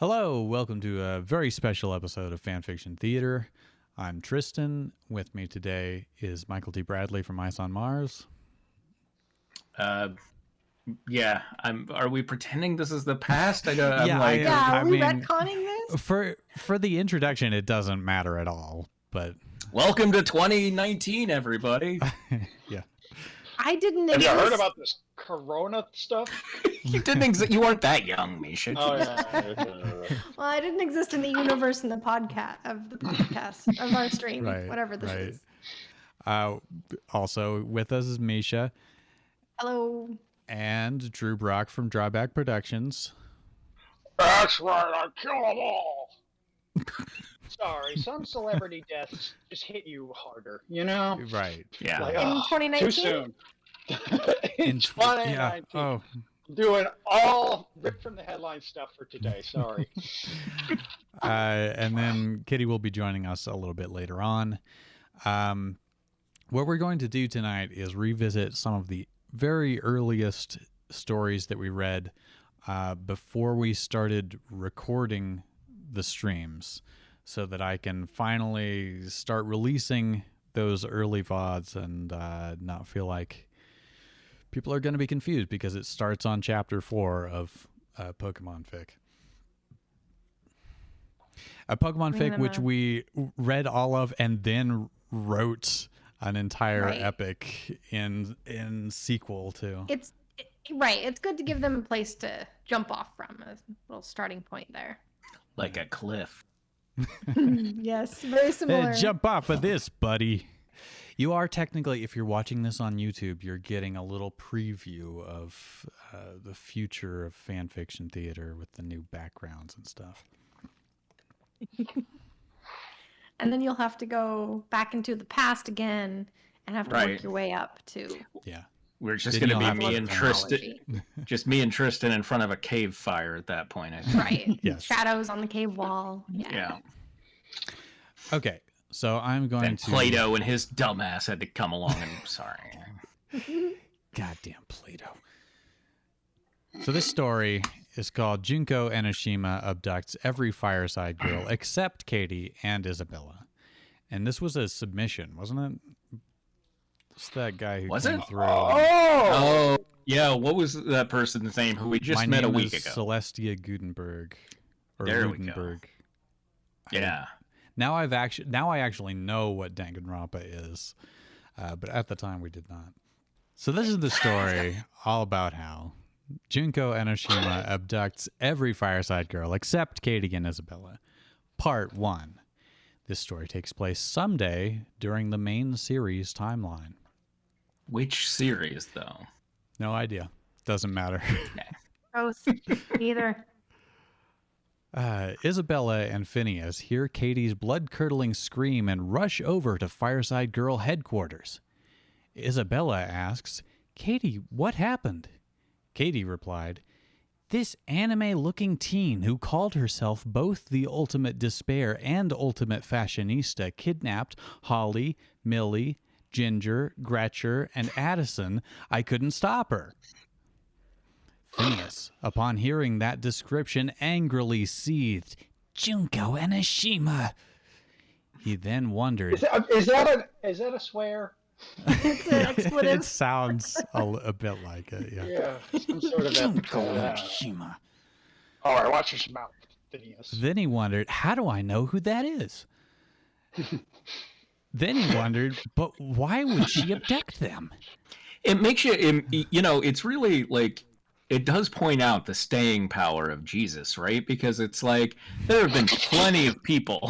Hello, welcome to a very special episode of Fanfiction Theater. I'm Tristan. With me today is Michael T. Bradley from Ice on Mars. Yeah. Are we pretending this is the past? Are we retconning this? For the introduction, it doesn't matter at all. But welcome to 2019, everybody. Yeah. I didn't. Have you heard about this Corona stuff? You You weren't that young, Misha. Oh yeah. Well, I didn't exist in the universe in the podcast of our stream, Right, whatever this is. Also with us is Misha. Hello. And Drew Brock from Drawback Productions. That's right. I kill them all. Sorry, some celebrity deaths just hit you harder, you know? Right. Yeah. Like, In 2019? Too soon. In 2019. Yeah. Oh. Doing all ripped from the headline stuff for today. Sorry. And then Kitty will be joining us a little bit later on. What we're going to do tonight is revisit some of the very earliest stories that we read before we started recording the streams, so that I can finally start releasing those early VODs and not feel like people are going to be confused because it starts on chapter 4 of Pokemon Fic. A Pokemon Fic which we read all of and then wrote an entire epic in sequel to. It's good to give them a place to jump off from, a little starting point there. Like a cliff. Yes, very similar. Jump off of this, buddy. You are technically, if you're watching this on YouTube, you're getting a little preview of the future of fanfiction theater with the new backgrounds and stuff. And then you'll have to go back into the past again and have to work your way up to. Yeah. We're just going to be me and Tristan, just me and Tristan in front of a cave fire at that point, I think. Right. Yes. Shadows on the cave wall. Yeah. Okay. So I'm going to... Plato and his dumbass had to come along and... Sorry. Goddamn Plato. So this story is called Junko Enoshima Abducts Every Fireside Girl Except Katie and Isabella. And this was a submission, wasn't it? It's that guy who came through. Oh, yeah. What was that person's name who we just met a week ago? Celestia Gutenberg. Or there Gutenberg. We go. Yeah. Now I actually know what Danganronpa is, but at the time we did not. So this is the story all about how Junko Enoshima abducts every Fireside Girl except Katie and Isabella. Part 1. This story takes place someday during the main series timeline. Which series, though? No idea. Doesn't matter. Both. Neither. Isabella and Phineas hear Katie's blood-curdling scream and rush over to Fireside Girl headquarters. Isabella asks, "Katie, what happened?" Katie replied, "This anime-looking teen who called herself both the Ultimate Despair and Ultimate Fashionista kidnapped Holly, Millie, Ginger, Gretcher, and Addison. I couldn't stop her." Phineas, upon hearing that description, angrily seethed, "Junko Enoshima." He then wondered... Is that a swear? It's an expletive. It sounds a bit like it, yeah. Yeah, some sort of Junko Enoshima. All right, watch your mouth, Phineas. Then he wondered, how do I know who that is? Then he wondered, but why would she abduct them? It makes you, it's really like, it does point out the staying power of Jesus, right? Because it's like, there have been plenty of people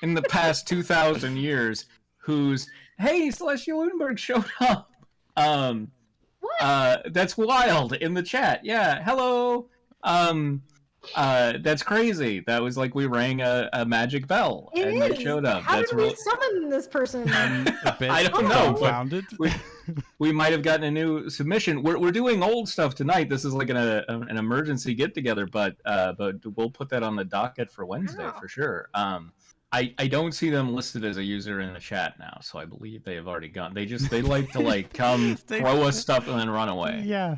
in the past 2,000 years whose, hey, Celestia Gutenberg showed up. What? That's wild in the chat. Yeah, hello. That's crazy. That was like we rang a magic bell and they showed up. How That's did we summon this person? I don't know. Founded. We might have gotten a new submission. We're doing old stuff tonight. This is like an emergency get together, but we'll put that on the docket for Wednesday for sure. I don't see them listed as a user in the chat now, so I believe they have already gone. They like to come throw us stuff and then run away. Yeah.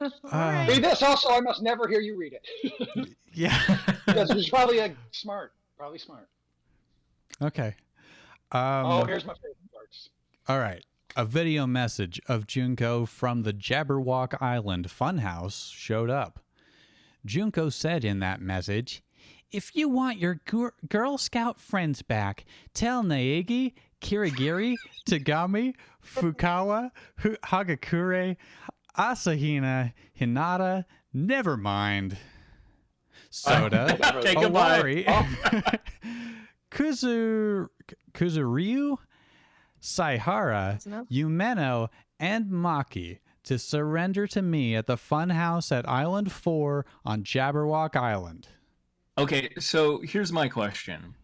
Uh, Read this. Also, I must never hear you read it. yeah. Because it's probably smart. Probably smart. Okay. Here's my favorite parts. All right. A video message of Junko from the Jabberwock Island Funhouse showed up. Junko said in that message, "If you want your Girl Scout friends back, tell Naegi, Kirigiri, Tagami, Fukawa, Hagakure, Asahina, Hinata, never mind. Soda, Okay, goodbye. Owari, Kuzuryu, Saihara, enough. Yumeno, and Maki to surrender to me at the Funhouse at Island 4 on Jabberwock Island." Okay, so here's my question.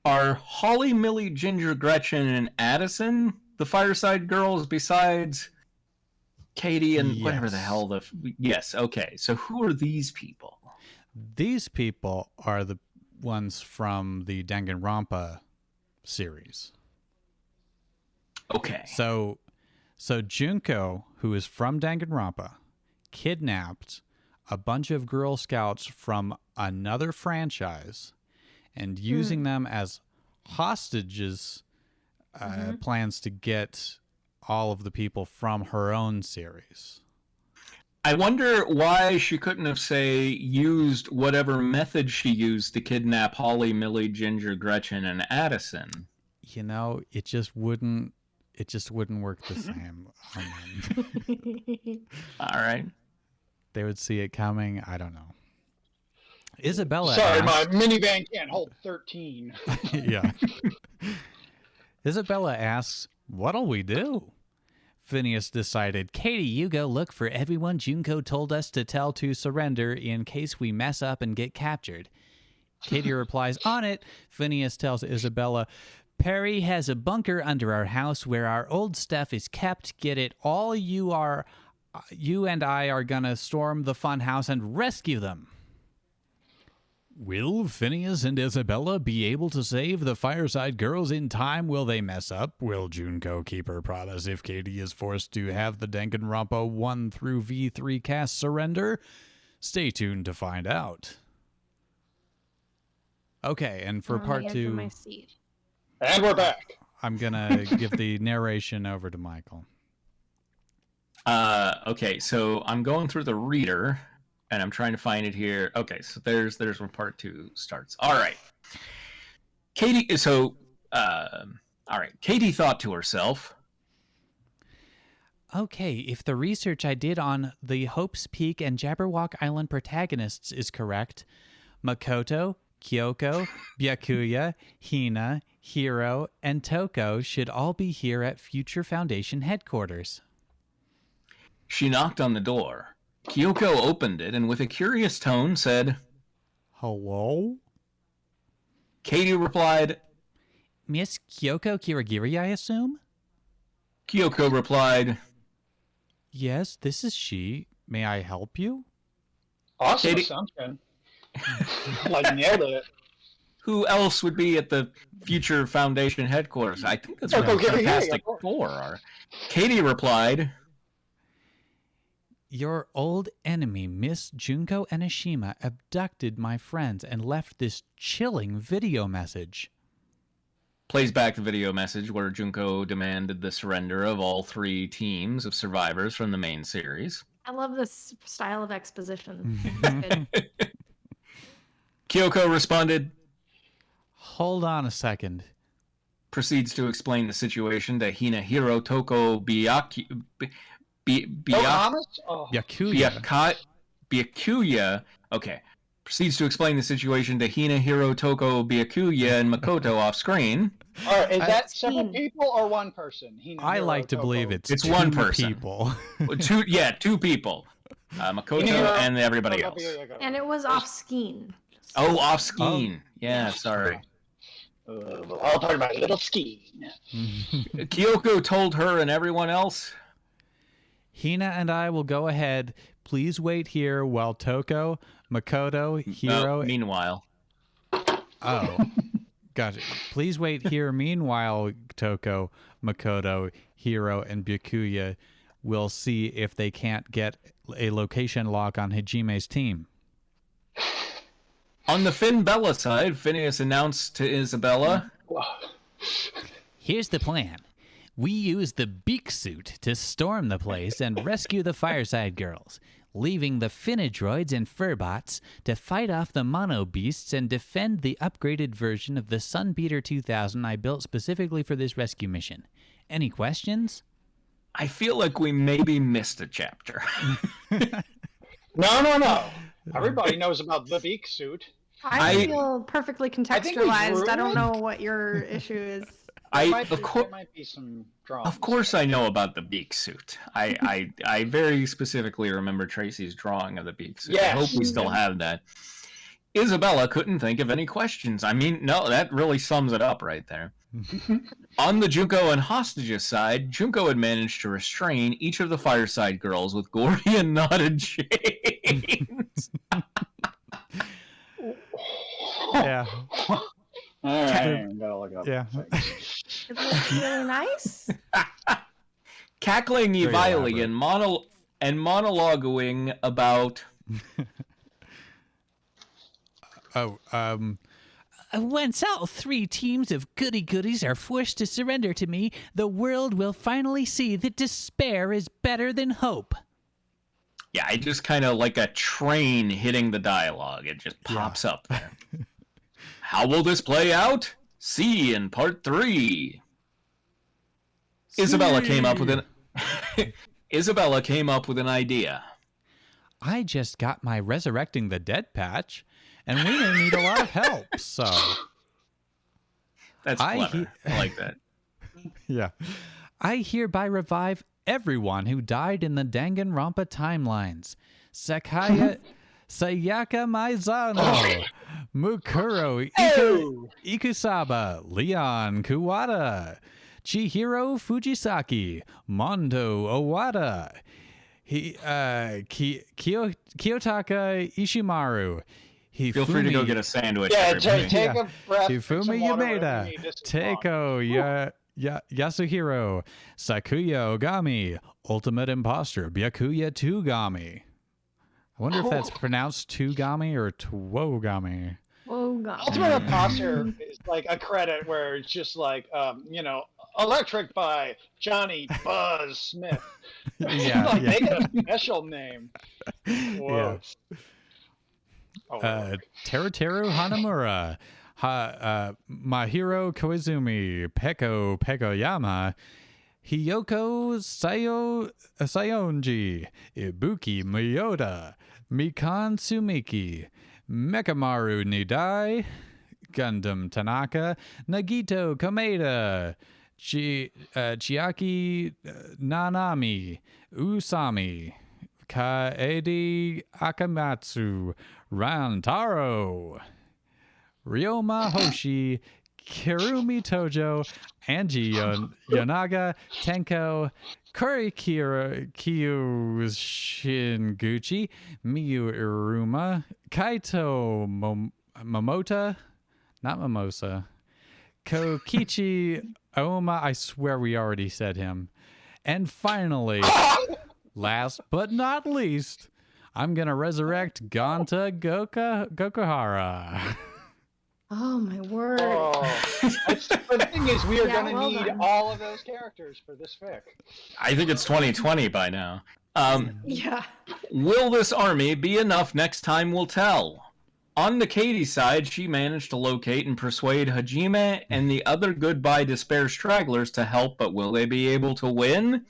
Are Holly, Millie, Ginger, Gretchen, and Addison the Fireside Girls besides Katie and whatever the Yes. hell the... Yes, okay. So who are these people? These people are the ones from the Danganronpa series. Okay. So Junko, who is from Danganronpa, kidnapped a bunch of Girl Scouts from another franchise and using them as hostages, plans to get all of the people from her own series. I wonder why she couldn't have, say, used whatever method she used to kidnap Holly, Millie, Ginger, Gretchen, and Addison. You know, it just wouldn't work the same. All right. They would see it coming. I don't know. Isabella Sorry, asked, my minivan can't hold 13. yeah. Isabella asks, "What'll we do?" Phineas decided, "Katie, you go look for everyone Junko told us to tell to surrender in case we mess up and get captured." Katie replies, "On it." Phineas tells Isabella, "Perry has a bunker under our house where our old stuff is kept. Get it. All you and I are gonna storm the fun house and rescue them." Will Phineas and Isabella be able to save the Fireside Girls in time? Will they mess up? Will Junko keep her promise if Katie is forced to have the Danganronpa 1 through V3 cast surrender? Stay tuned to find out. Okay, and for I'm on part the edge of 2, my seat. And we're back. I'm going to give the narration over to Michael. Okay, so I'm going through the reader, and I'm trying to find it here. Okay, so there's where part 2 starts. All right. Katie, so, all right. Katie thought to herself, Okay, if the research I did on the Hope's Peak and Jabberwock Island protagonists is correct, Makoto, Kyoko, Byakuya, Hina, Hiro, and Toko should all be here at Future Foundation headquarters. she knocked on the door. Kyoko opened it and with a curious tone said, Hello? Katie replied, Miss Kyoko Kirigiri, I assume? Kyoko replied, Yes, this is she. May I help you? Awesome Katie- assumption. Like, nailed it. who else would be at the Future Foundation headquarters? I think that's where Kyoko the Kirigiri, Fantastic of course. Four are. Katie replied, Your old enemy, Miss Junko Enoshima, abducted my friends and left this chilling video message. plays back the video message where Junko demanded the surrender of all 3 teams of survivors from the main series. I love this style of exposition. It's good. Kyoko responded, Hold on a second. proceeds to explain the situation to Hina, Hiro, Toko, Thomas? Oh, Byakuya. Byakuya. Okay. Proceeds to explain the situation to Hina, Hiro, Toko, Byakuya, and Makoto off screen. all right, is that Seen. several people or one person? I like to believe it's It's two one person. people. 2 people. Makoto Hiro, and everybody else. And it was off skiing. Oh, off skiing. Yeah, sorry. I'll talk about little skiing. Kyoko told her and everyone else. Hina and I will go ahead. Please wait here while Toko, Makoto, Hiro... Meanwhile, Oh, gotcha. Please wait here. Meanwhile, Toko, Makoto, Hiro, and Byakuya we'll see if they can't get a location lock on Hajime's team. On the Finn-Bella side, Phineas announced to Isabella, Here's the plan. We use the beak suit to storm the place and rescue the Fireside Girls, leaving the Finidroids and Furbots to fight off the Mono Beasts and defend the upgraded version of the Sunbeater 2000 I built specifically for this rescue mission. Any questions? I feel like we maybe missed a chapter. No. Everybody knows about the beak suit. I feel perfectly contextualized. I don't know what your issue is. There might be some drama. Of course I know about the beak suit. I very specifically remember Tracy's drawing of the beak suit. Yes. I hope we still have that. Isabella couldn't think of any questions. I mean, no, that really sums it up right there. On the Junko and hostages side, Junko had managed to restrain each of the Fireside Girls with Gordian knotted chains. Yeah. All right, gotta look up. Yeah. It looks really nice. Cackling Very evilly and monologuing about... Once all 3 teams of goody-goodies are forced to surrender to me, the world will finally see that despair is better than hope. Yeah, I just kind of like a train hitting the dialogue. It just pops up there. How will this play out? See in part 3. Isabella came up with an idea. I just got my Resurrecting the Dead patch, and we may need a lot of help, so... That's clever. I like that. Yeah. I hereby revive everyone who died in the Danganronpa timelines. Sayaka Maizano, Mukuro Ikusaba, Leon Kuwata, Chihiro Fujisaki, Mondo Owada, Kiyotaka Ishimaru, Feel free to go get a sandwich. Yeah, everybody. take a breath. Hifumi Yamada, Teiko Yasuhiro, Sakuya Ogami, Ultimate Imposter, Byakuya Tugami. I wonder if that's pronounced Tugami or Twogami. Oh god. Ultimate Imposter is like a credit where it's just like, Electric by Johnny Buzz Smith. Yeah, Make it a special name. Whoa. Yeah. Oh, Teruteru Hanamura, Mahiro Koizumi, Peko Pekoyama, Hiyoko Sayonji, Ibuki Miyoda, Mikan Tsumiki, Mekamaru Nidai, Gundam Tanaka, Nagito Komeda, Chiaki Nanami, Usami, Kaedi Akamatsu, Rantaro, Ryoma Hoshi, Kirumi Tojo, Angie Yonaga, Tenko, Kurikira Kyu Shinguchi, Miyu Iruma, Kaito Momota, not Mimosa, Kokichi Oma, I swear we already said him. And finally, last but not least, I'm going to resurrect Ganta Gokuhara. Oh my word. The thing is, we are going to well need done. all of those characters for this fic. I think it's 2020 by now. Yeah. Will this army be enough next time will tell. On the Katie side, she managed to locate and persuade Hajime and the other Goodbye Despair stragglers to help, but will they be able to win?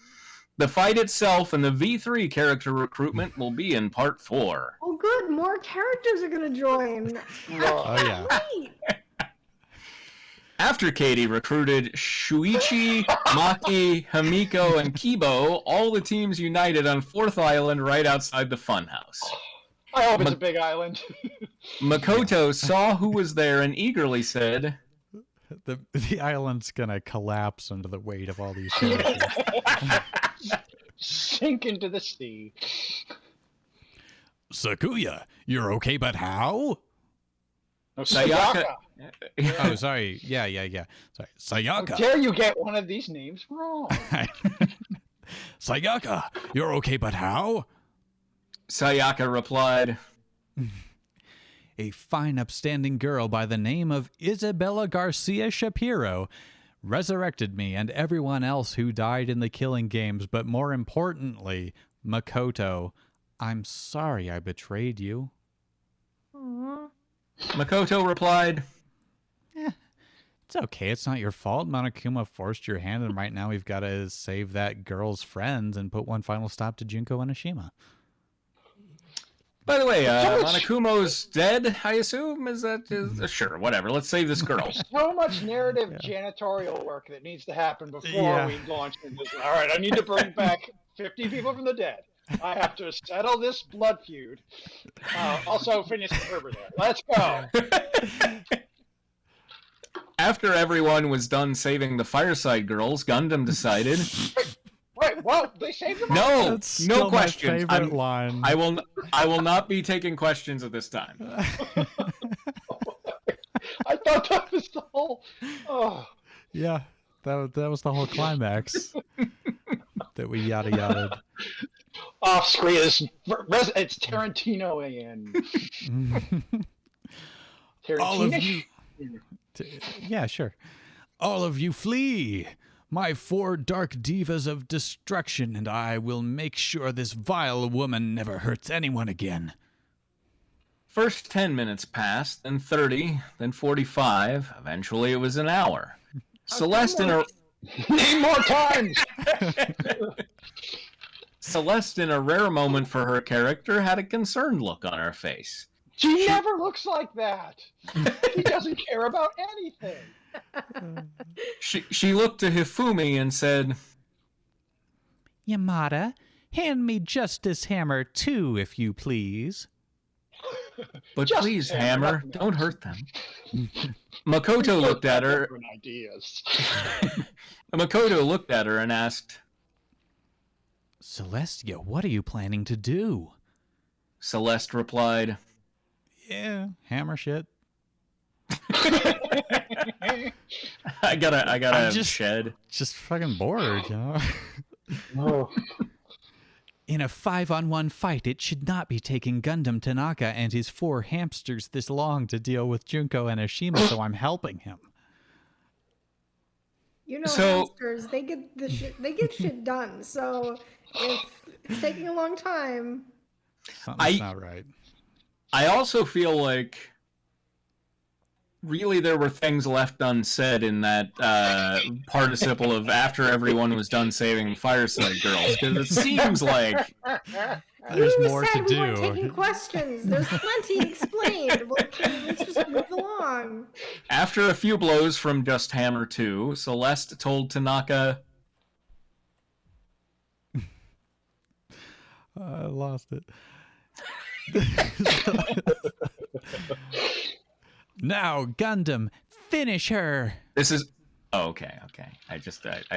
The fight itself and the V3 character recruitment will be in part 4. Oh good, more characters are gonna join. Oh, yeah. Wait. After Katie recruited Shuichi, Maki, Hamiko, and Kibo, all the teams united on 4th Island right outside the funhouse. I hope it's a big island. Makoto saw who was there and eagerly said, The island's going to collapse under the weight of all these characters. Sink into the sea. Sakuya, you're okay, but how? No, Sayaka. Oh, sorry. Yeah. Sorry. How Sayaka. dare you get one of these names wrong? Sayaka, you're okay, but how? Sayaka replied, A fine, upstanding girl by the name of Isabella Garcia Shapiro resurrected me and everyone else who died in the Killing Games, but more importantly, Makoto, I'm sorry I betrayed you. Aw. Makoto replied, It's okay. It's not your fault. Monokuma forced your hand, and right now we've got to save that girl's friends and put one final stop to Junko Enoshima. by the way, Monokumo's dead, I assume? Sure, whatever. Let's save this girl. There's so much narrative janitorial work that needs to happen before we launch into this. All right, I need to bring back 50 people from the dead. I have to settle this blood feud. Also, Phineas and Ferb are there. Let's go. After everyone was done saving the Fireside Girls, Gundam decided... Wait, what? They saved them all? No, That's still no my questions. favorite line. I will not be taking questions at this time. I thought that was the whole... Oh. Yeah, that was the whole climax that we yada yada. Off screen, it's Tarantino and Tarantino. All of you. Yeah, sure. All of you flee. My 4 dark divas of destruction, and I will make sure this vile woman never hurts anyone again. First 10 minutes passed, then 30, then 45. Eventually, it was an hour. Celeste in a... Need more times! Celeste, in a rare moment for her character, had a concerned look on her face. She never looks like that. She doesn't care about anything. She looked to Hifumi and said, Yamada, hand me Justice Hammer too, if you please. But Just please, Hammer, Hammer, don't hurt them. Makoto looked at her. Ideas. Makoto looked at her and asked, Celestia, what are you planning to do? Celeste replied, Yeah, hammer shit. I gotta just- shed. Just fucking bored, you know? Oh. In a 5-on-1 fight, it should not be taking Gundam Tanaka and his 4 hamsters this long to deal with Junko Enoshima, so I'm helping him. You know, So- hamsters, they get shit done. So if it's taking a long time, Something's not right. I also feel like really there were things left unsaid in that participle of after everyone was done saving Fireside Girls, because it seems like There's you more said to we weren't do. taking questions. There's plenty explained. Let's just move along. after a few blows from just Hammer 2, Celeste told Tanaka, I lost it. Now, Gundam, finish her. this is... Oh, okay. I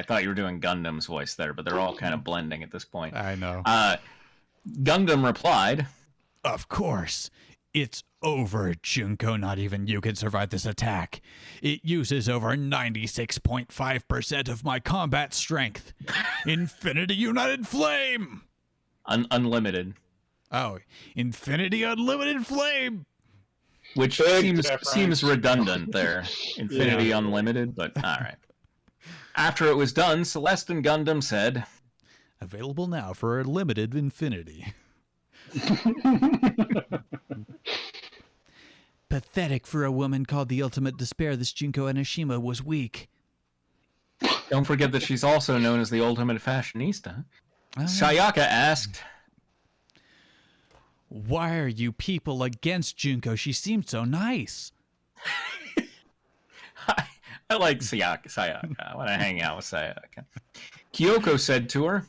thought you were doing Gundam's voice there, but they're all kind of blending at this point. I know. Gundam replied, Of course. It's over, Junko. Not even you can survive this attack. It uses over 96.5% of my combat strength. Infinity United Flame! unlimited, Oh, Infinity Unlimited Flame! which Big seems redundant there. Infinity Unlimited, but all right. After it was done, Celeste and Gundam said, Available now for a limited infinity. Pathetic for a woman called the Ultimate Despair. This Junko Enoshima was weak. don't forget that she's also known as the ultimate fashionista. Oh, yeah. Sayaka asked, Why are you people against Junko? She seemed so nice. I like Sayaka. I want to hang out with Sayaka. Kyoko said to her,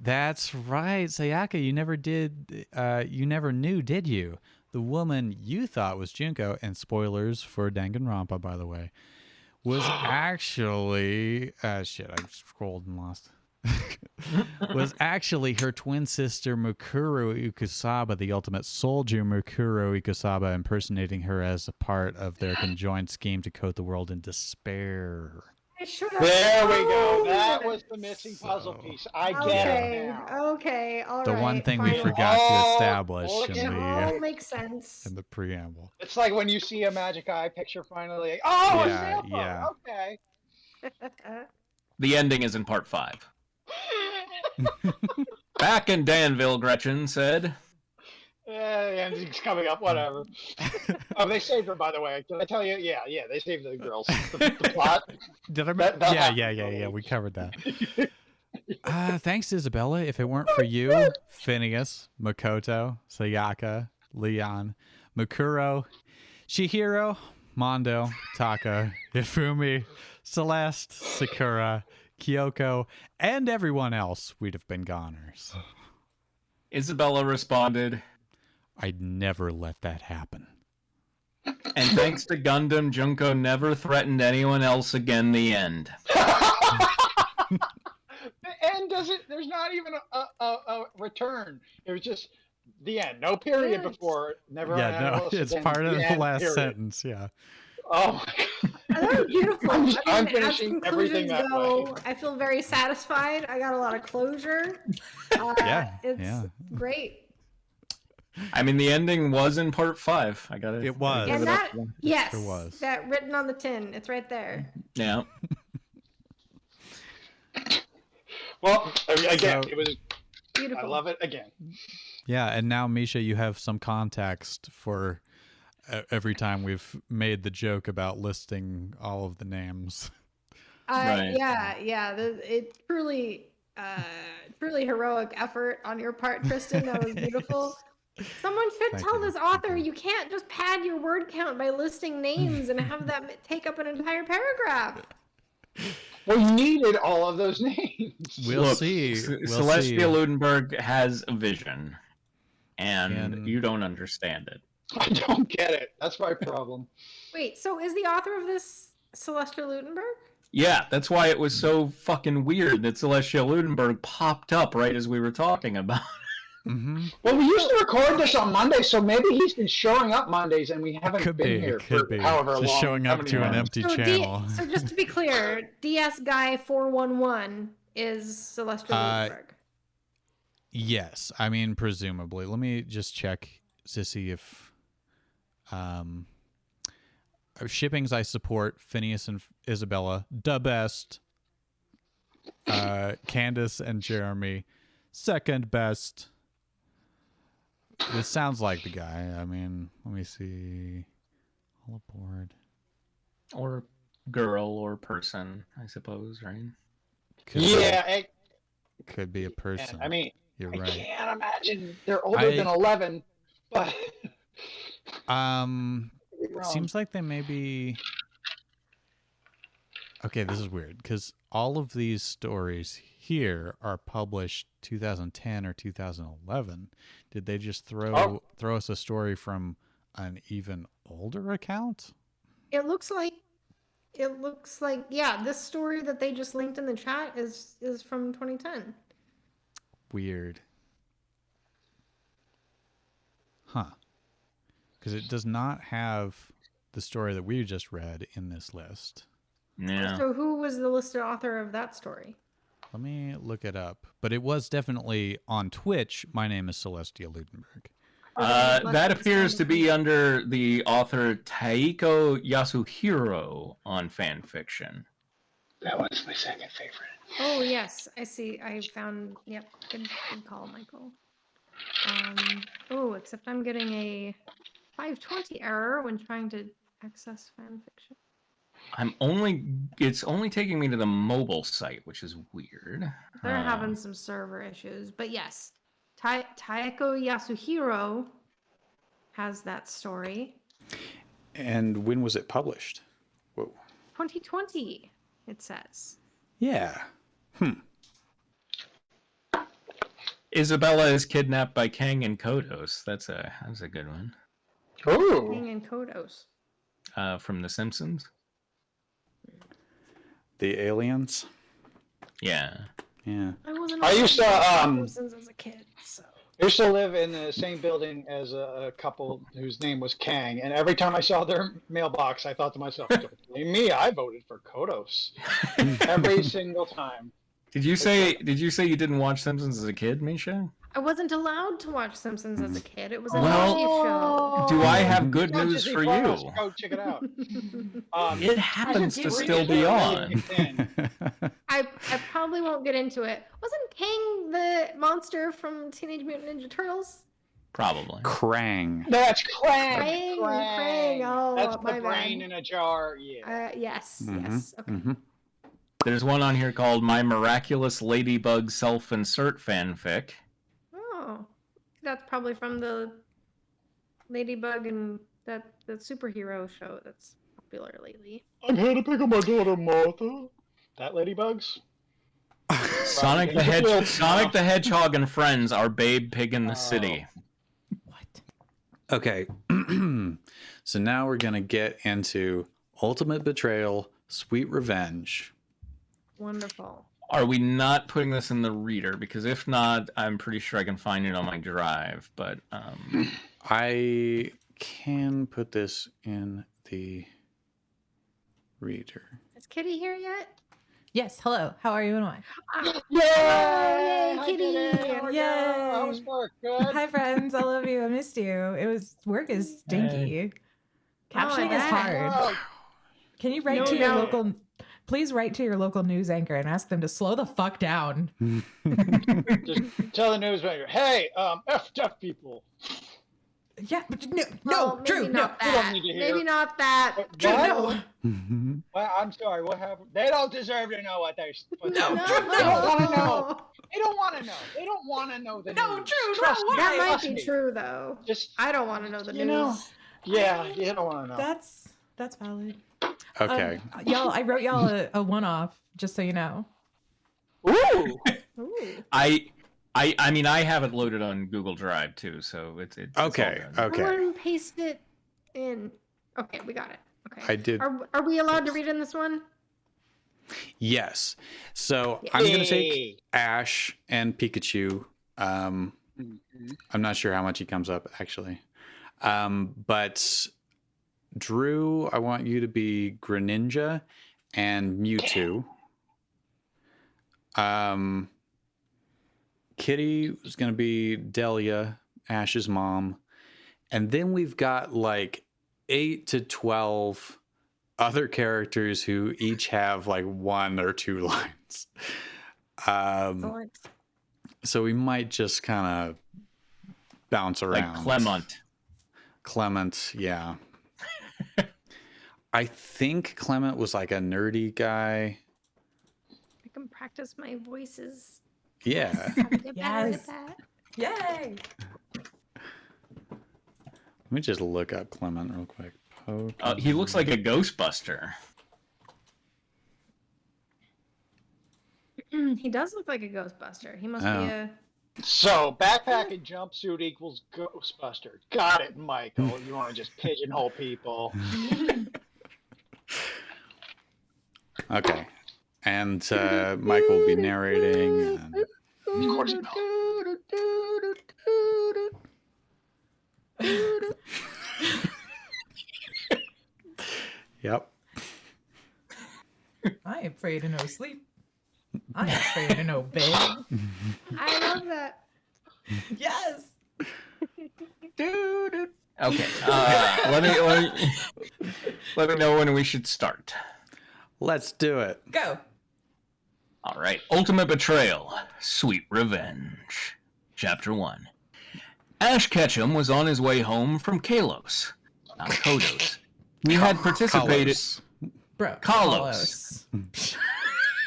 That's right, Sayaka. You never did. You never knew, did you? The woman you thought was Junko, and spoilers for Danganronpa, by the way, was actually shit. I scrolled and lost. Was actually her twin sister Mukuro Ikusaba, the ultimate soldier Mukuro Ikusaba, impersonating her as a part of their conjoined scheme to coat the world in despair. There we go. That was the missing puzzle piece. I get it now. Okay, all right. The one thing we fine. forgot to establish It all makes sense. in the preamble. It's like when you see a magic eye picture finally. Like, oh, a Yeah, sailboat. yeah. Okay. The ending is in part 5. Back in Danville, Gretchen said. Yeah, the ending's coming up. Whatever. Oh, they saved her, by the way. Did I tell you? Yeah, they saved the girls. The plot. Did I? Yeah. We covered that. Thanks, Isabella. If it weren't for you, Phineas, Makoto, Sayaka, Leon, Makuro, Chihiro, Mondo, Taka, Hifumi, Celeste, Sakura, Kyoko, and everyone else, we'd have been goners. Isabella responded, I'd never let that happen. and thanks to Gundam, Junko never threatened anyone else again. The end. The end doesn't. There's not even a return. It was just the end. No period before. Never. Yeah, no, it's part of the last sentence. Yeah. Oh my god. That was beautiful. I'm finishing everything that way. I feel very satisfied. I got a lot of closure. It's great. I mean, the ending was in part 5. I got it. It was. And that, yes, it was. that written on the tin. It's right there. Yeah. Well, again, So- it was. Beautiful. I love it again. Yeah, and now, Misha, you have some context for every time we've made the joke about listing all of the names. Right. Yeah. It's truly heroic effort on your part, Tristan. That was beautiful. Someone should Thank tell you. this author you can't just pad your word count by listing names and have that take up an entire paragraph. We needed all of those names. We'll Look, see. Celestia Ludenberg has a vision, and And- you don't understand it. I don't get it. That's my problem. Wait, so is the author of this Celestia Ludenberg? Yeah, that's why it was so fucking weird that Celestia Ludenberg popped up right as we were talking about. Mm-hmm. Well, we usually record this on Monday, so maybe he's been showing up Mondays and we haven't been here for however long. Just showing how up many to an months. empty So, channel. so just to be clear, DS Guy 411 is Celestia Ludenberg. Yes, I mean, presumably. Let me just check to see if shippings I support, Phineas and Isabella, the best. Candace and Jeremy, second best. This sounds like the guy. I mean, let me see. All aboard. Or girl or person, I suppose, right? Could could be a person. I mean, You're I right. can't imagine they're older than 11, but It seems like they may be. Okay, this is weird because all of these stories here are published 2010 or 2011. Did they just throw us a story from an even older account? It looks like yeah, this story that they just linked in the chat is from 2010. Weird. Huh. Because it does not have the story that we just read in this list. Yeah. So who was the listed author of that story? Let me look it up. But it was definitely on Twitch. My name is Celestia Ludenberg. That appears to be under the author Taiko Yasuhiro on Fanfiction. that was my second favorite. Oh yes, I see. I found. Yep, good call, Michael. Oh, except I'm getting a 520 error when trying to access fanfiction. It's only taking me to the mobile site, which is weird. They're having some server issues, but yes, Taiko Yasuhiro has that story. And when was it published? Whoa. 2020, it says. Yeah. Isabella is kidnapped by Kang and Kodos. That's a good one. Ooh. King and Kodos. From The Simpsons. The aliens? Yeah. Yeah. I wasn't. I used to, Simpsons as a kid, so. I used to live in the same building as a couple whose name was Kang, and every time I saw their mailbox, I thought to myself, "Don't blame me. I voted for Kodos." Every single time. Did you say you didn't watch Simpsons as a kid, Misha? I wasn't allowed to watch Simpsons as a kid. It was a Well, TV show. Do I have good Not news Disney for Plus. you? Go check it out. It happens to Read still it. be on. I probably won't get into it. Wasn't Kang the monster from Teenage Mutant Ninja Turtles? Probably. Krang. No, that's Krang. Krang. Oh, That's the my brain bad. in a jar. Yeah. Yes. Mhm, Yes. Okay. mhm. There's one on here called My Miraculous Ladybug Self-Insert Fanfic. Oh, that's probably from the Ladybug and the superhero show that's popular lately. I'm here to pick up my daughter Martha. That Ladybugs. Sonic the Hedgehog and Friends are Babe Pig in the City. What? Okay. So now we're going to get into Ultimate Betrayal, Sweet Revenge. Wonderful. Are we not putting this in the reader? Because if not, I'm pretty sure I can find it on my drive. But I can put this in the reader. Is Kitty here yet? Yes. Hello. How are you and I? Yay, Hi, Kitty! Kitty. Yay. How was work? Good. Hi, friends. I love you. I missed you. Work is stinky. Captioning is I bet. hard. Oh, Can you write No, to your no. local? Please write to your local news anchor and ask them to slow the fuck down. just tell the newsmaker, hey, F deaf people. Yeah, but no, Well, maybe Drew, no. not We don't that. need to hear. Maybe not that. Drew, What? no. Well, I'm sorry. What happened? They don't deserve to know what they. No, No. Drew, They don't want to know. No. They don't want to know. They don't want to know the No, news. Drew, no, Trust me. why? That might Trust be me. true, though. Just I don't want to know the You news. know. yeah, you don't want to know. That's valid. Okay. Y'all, I wrote y'all a one-off, just so you know. Ooh. Ooh. I mean, I have it loaded on Google Drive too, so it's Okay. all good. Okay. Someone paste it in. Okay, we got it. Okay. I did. Are we allowed to read in this one? Yes. So I'm going to take Hey. Ash and Pikachu. I'm not sure how much he comes up, actually. But Drew, I want you to be Greninja and Mewtwo. Kitty is going to be Delia, Ash's mom. And then we've got like 8 to 12 other characters who each have like 1 or 2 lines. Excellent. So we might just kind of bounce around. Like Clement, yeah. I think Clement was like a nerdy guy. I can practice my voices. Yeah. How to get better Yes. at that. Yay! Let me just look up Clement real quick. he looks like a Ghostbuster. He does look like a Ghostbuster. He must Oh. be a. So, backpack and jumpsuit equals Ghostbuster. Got it, Michael. You want to just pigeonhole people. Okay. And Michael will be narrating. And... Of course not. Yep. I ain't afraid of no sleep. I ain't afraid of no bed. I love that. Yes. Okay. Let me know when we should start. Let's do it. Go. All right. Ultimate Betrayal, Sweet Revenge. Chapter 1. Ash Ketchum was on his way home from Kalos, not Kodos. He had participated. Kalos. Bro. Kalos.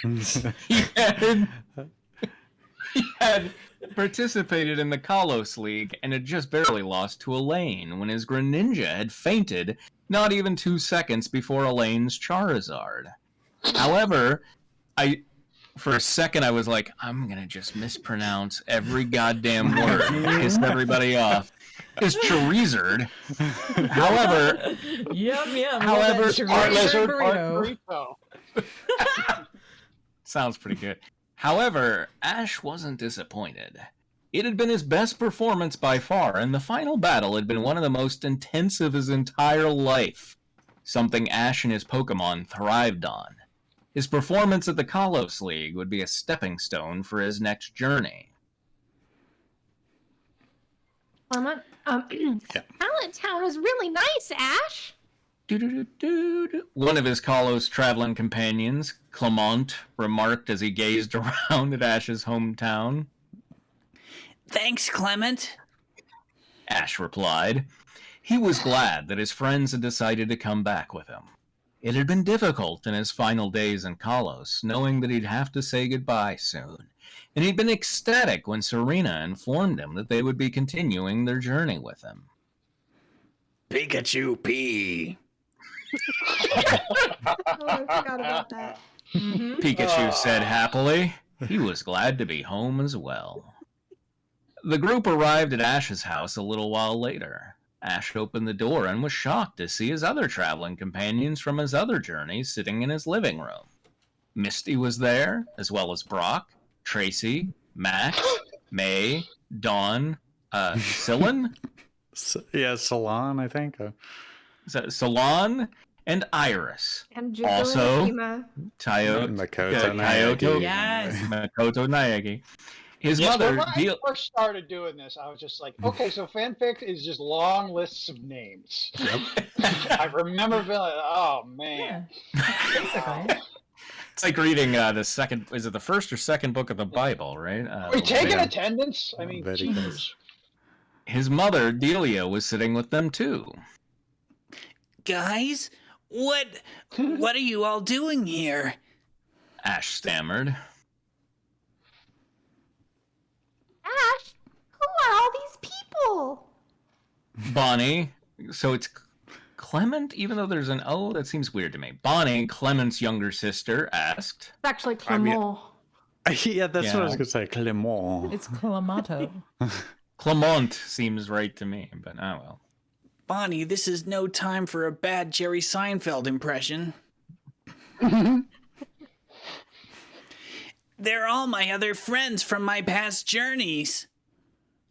Kalos. He had participated in the Kalos League and had just barely lost to Elaine when his Greninja had fainted not even 2 seconds before Elaine's Charizard. However, for a second I was like, I'm gonna just mispronounce every goddamn word, piss everybody off. It's Charizard. However, Yum yum. However, Love that Part chorizo lizard, burrito. part burrito. sounds pretty good. However, Ash wasn't disappointed. It had been his best performance by far, and the final battle had been one of the most intense of his entire life, something Ash and his Pokemon thrived on. His performance at the Kalos League would be a stepping stone for his next journey. Clement, Talent Town is really nice, Ash. One of his Kalos traveling companions, Clement, remarked as he gazed around at Ash's hometown. Thanks, Clement. Ash replied. He was glad that his friends had decided to come back with him. It had been difficult in his final days in Kalos, knowing that he'd have to say goodbye soon, and he'd been ecstatic when Serena informed him that they would be continuing their journey with him. Pikachu P. Oh, I forgot about that. Pikachu said happily. He was glad to be home as well. The group arrived at Ash's house a little while later. Ash opened the door and was shocked to see his other traveling companions from his other journeys sitting in his living room. Misty was there, as well as Brock, Tracy, Max, May, Dawn, Sillin? Salon, I think. Salon, and Iris. And Juko Also, and Akima. Makoto Kyoto, Yes. Makoto Naegi. His Yes, mother... when I first started doing this, I was just like, okay, so fanfic is just long lists of names. Yep. I remember being like, oh, man. Basically. It's like reading the second... Is it the first or second book of the Bible, right? We take an yeah. attendance? I mean, Very Jesus. His mother, Delia, was sitting with them, too. Guys, what are you all doing here? Ash stammered. Ash, who are all these people? Bonnie, so it's Clement, even though there's an O? That seems weird to me. Bonnie, Clement's younger sister, asked. It's actually Clement. Yeah, that's what I was Yeah. going to say. Clement. It's Clamato. Clement seems right to me, but oh well. Bonnie, this is no time for a bad Jerry Seinfeld impression. They're all my other friends from my past journeys.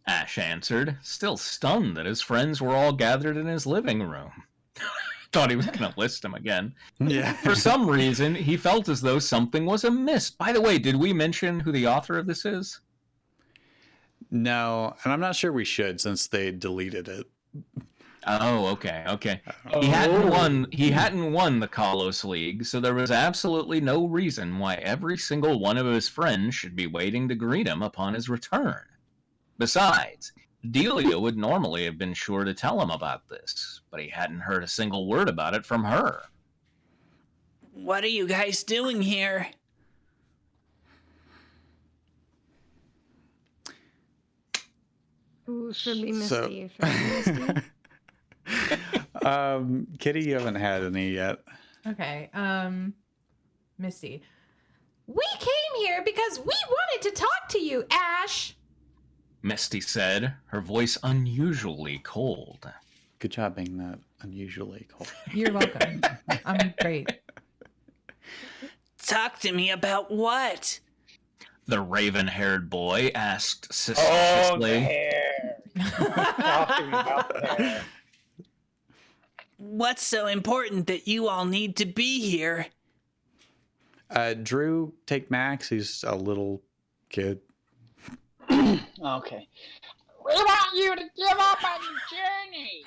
Ash answered, still stunned that his friends were all gathered in his living room. Thought he was going to list them again. Yeah. For some reason, he felt as though something was amiss. By the way, did we mention who the author of this is? No, and I'm not sure we should since they deleted it. Oh, okay. He hadn't won the Kalos League, so there was absolutely no reason why every single one of his friends should be waiting to greet him upon his return. Besides, Delia would normally have been sure to tell him about this, but he hadn't heard a single word about it from her. What are you guys doing here? Ooh, should be Misty. So- Should be Misty. Kitty, you haven't had any yet. Okay. Misty. We came here because we wanted to talk to you, Ash. Misty said, her voice unusually cold. Good job being that unusually cold. You're welcome. I'm great. Talk to me about what? The raven-haired boy asked Oh, the suspiciously. hair. Talking about the hair. What's so important that you all need to be here? Drew, take Max. He's a little kid. Okay. We want you to give up on your journey.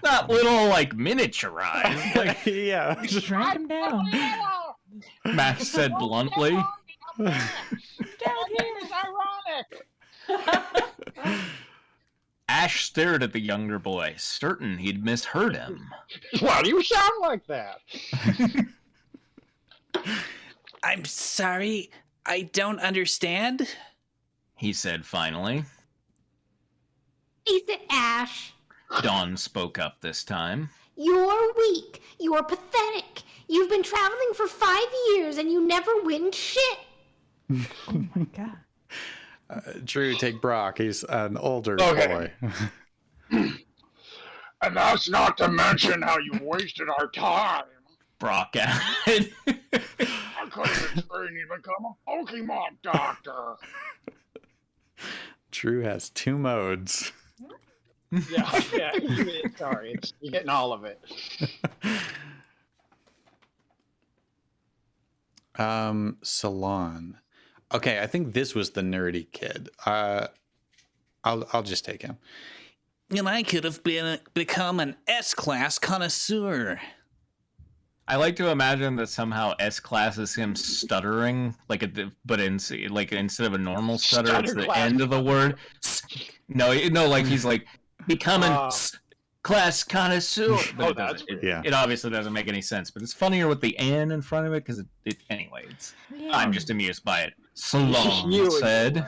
Not little, like, miniaturized. Like, Yeah. Shrink him down. Max said bluntly. Down here is ironic. Ash stared at the younger boy, certain he'd misheard him. Why do you sound like that? I'm sorry, I don't understand. He said finally. Face it, Ash. Dawn spoke up this time. You're weak. You're pathetic. You've been traveling for 5 years and you never win shit. Oh my god. Drew, take Brock. He's an older Okay. boy. And that's not to mention how you wasted our time. Brock added. I could have been trained to become a Pokemon doctor. Shrew has 2 modes. Yeah. Sorry, you're getting all of it. Salon. Okay, I think this was the nerdy kid. I'll just take him. And I could have become an S-class connoisseur. I like to imagine that somehow S-class is him stuttering, but instead of a normal stutter, it's the end of the word. No, like he's like becoming class connoisseur. But it obviously doesn't make any sense. But it's funnier with the "n" in front of it because anyway. I'm just amused by it. Salon said.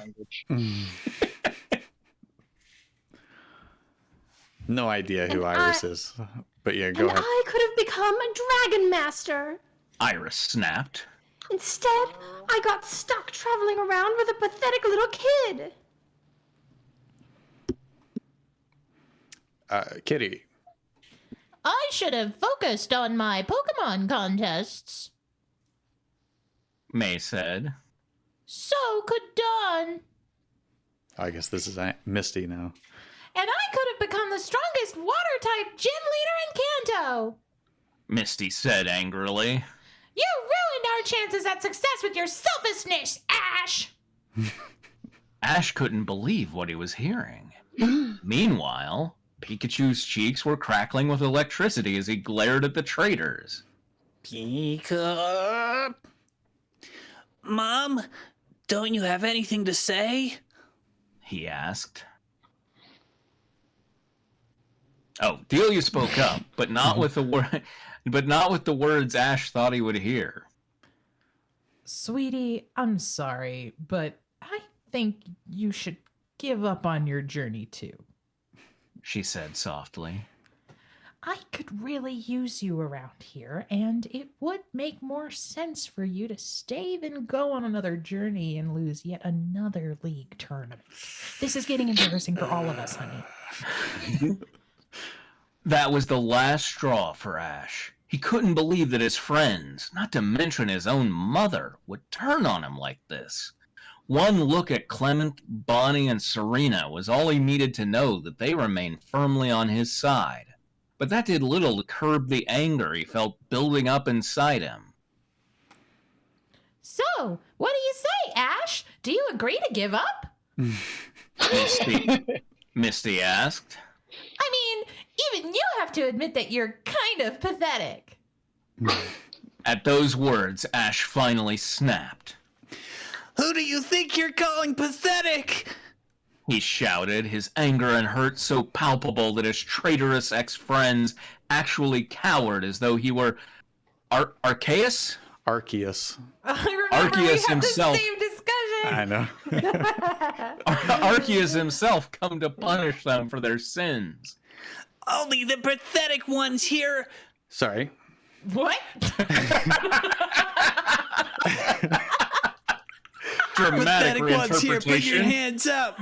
No idea who Iris is. But yeah, go ahead. I could have become a dragon master. Iris snapped. Instead, I got stuck traveling around with a pathetic little kid. Kitty. I should have focused on my Pokemon contests. May said. So could Dawn. I guess this is Misty now. And I could have become the strongest water-type gym leader in Kanto. Misty said angrily. You ruined our chances at success with your selfishness, Ash! Ash couldn't believe what he was hearing. Meanwhile, Pikachu's cheeks were crackling with electricity as he glared at the traitors. Pika... Mom, don't you have anything to say? He asked. Oh, Delia spoke up, but not with the words Ash thought he would hear. Sweetie, I'm sorry, but I think you should give up on your journey too. She said softly. I could really use you around here, and it would make more sense for you to stay than go on another journey and lose yet another league tournament. This is getting embarrassing for all of us, honey. That was the last straw for Ash. He couldn't believe that his friends, not to mention his own mother, would turn on him like this. One look at Clement, Bonnie, and Serena was all he needed to know that they remained firmly on his side. But that did little to curb the anger he felt building up inside him. So, what do you say, Ash? Do you agree to give up? Misty asked. I mean, even you have to admit that you're kind of pathetic. At those words, Ash finally snapped. Who do you think you're calling pathetic? He shouted, his anger and hurt so palpable that his traitorous ex-friends actually cowered as though he were Arceus? Arceus. Arceus himself. The same discussion. I know. Arceus himself come to punish them for their sins. Only the pathetic ones here. Sorry. What? Dramatic Pathetic ones here, put your reinterpretation. hands up.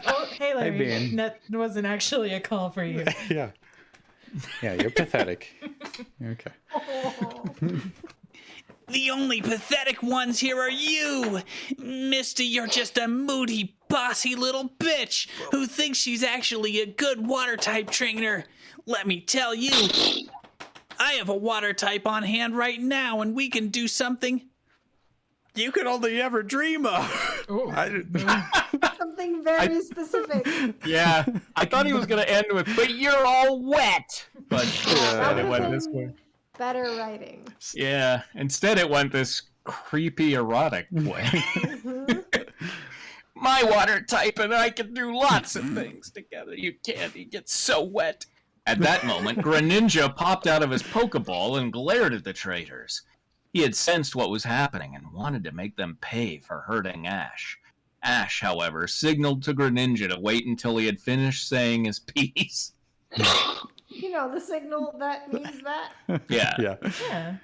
Oh, hey, Larry. Hey, Bean. That wasn't actually a call for you. Yeah. Yeah, you're pathetic. Okay. The only pathetic ones here are you. Misty, you're just a moody, bossy little bitch who thinks she's actually a good water type trainer. Let me tell you, I have a water type on hand right now and we can do something you could only ever dream of. Something very specific. Yeah, I thought he was going to end with, but you're all wet. But That it would've went been this way. better writing. Yeah, instead it went this creepy, erotic way. My water type and I can do lots of things together. You can't, he gets so wet. At that moment, Greninja popped out of his Pokeball and glared at the traitors. He had sensed what was happening and wanted to make them pay for hurting Ash. Ash, however, signaled to Greninja to wait until he had finished saying his piece. You know, the signal that means that. Yeah. Yeah. Yeah.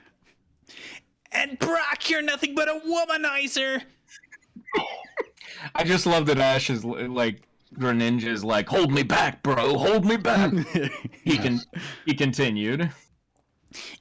And Brock, you're nothing but a womanizer. I just love that Ash is like, Greninja is like, hold me back, bro, hold me back. He continued.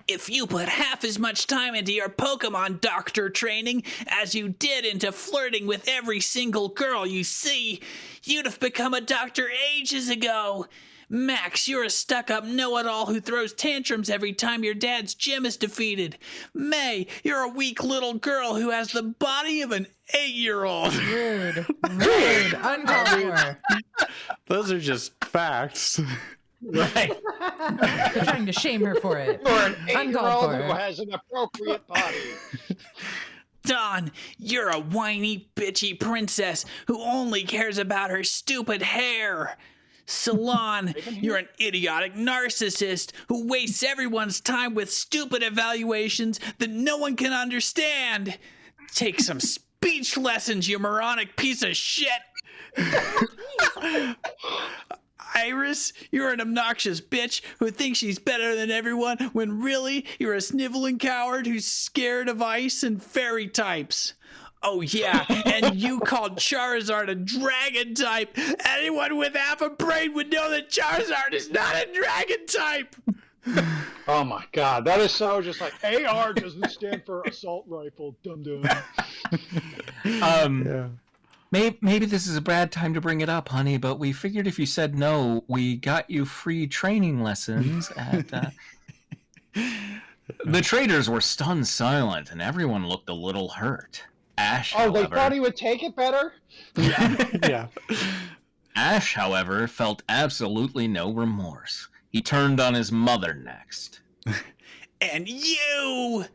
If you put half as much time into your Pokemon doctor training as you did into flirting with every single girl you see, you'd have become a doctor ages ago. Max, you're a stuck-up know-it-all who throws tantrums every time your dad's gym is defeated. May, you're a weak little girl who has the body of an 8-year-old. Rude. Rude. Uncalled for. Those are just facts. Right. You're trying to shame her for it. Or an Uncalled 8-year-old who for. has an appropriate body. Dawn, you're a whiny, bitchy princess who only cares about her stupid hair. Salon, you're an idiotic narcissist who wastes everyone's time with stupid evaluations that no one can understand. Take some speech lessons, you moronic piece of shit. Iris, you're an obnoxious bitch who thinks she's better than everyone when really you're a sniveling coward who's scared of ice and fairy types. Oh yeah, and you called Charizard a dragon type. Anyone with half a brain would know that Charizard is not a dragon type. Oh my god, that is so just like AR doesn't stand for assault rifle. Dum dum. Yeah. Maybe this is a bad time to bring it up, honey, but we figured if you said no, we got you free training lessons at... The traders were stunned silent, and everyone looked a little hurt. Ash, Oh, they however... thought he would take it better? Yeah. Ash, however, felt absolutely no remorse. He turned on his mother next. And you!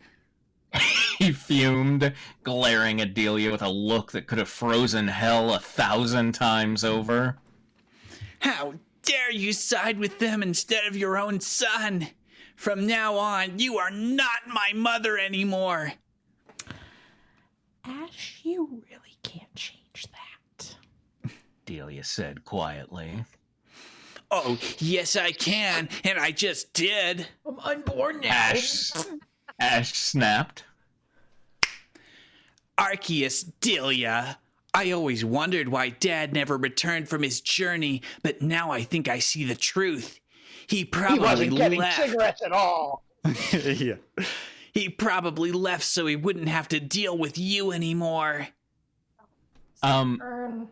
He fumed, glaring at Delia with a look that could have frozen hell 1,000 times over. How dare you side with them instead of your own son? From now on, you are not my mother anymore. Ash, you really can't change that. Delia said quietly. Oh, yes I can, and I just did. I'm unborn now. Ash snapped. Arceus, Delia. I always wondered why Dad never returned from his journey, but now I think I see the truth. He He probably wasn't getting left. cigarettes at all. Yeah. He probably left so he wouldn't have to deal with you anymore. Burn.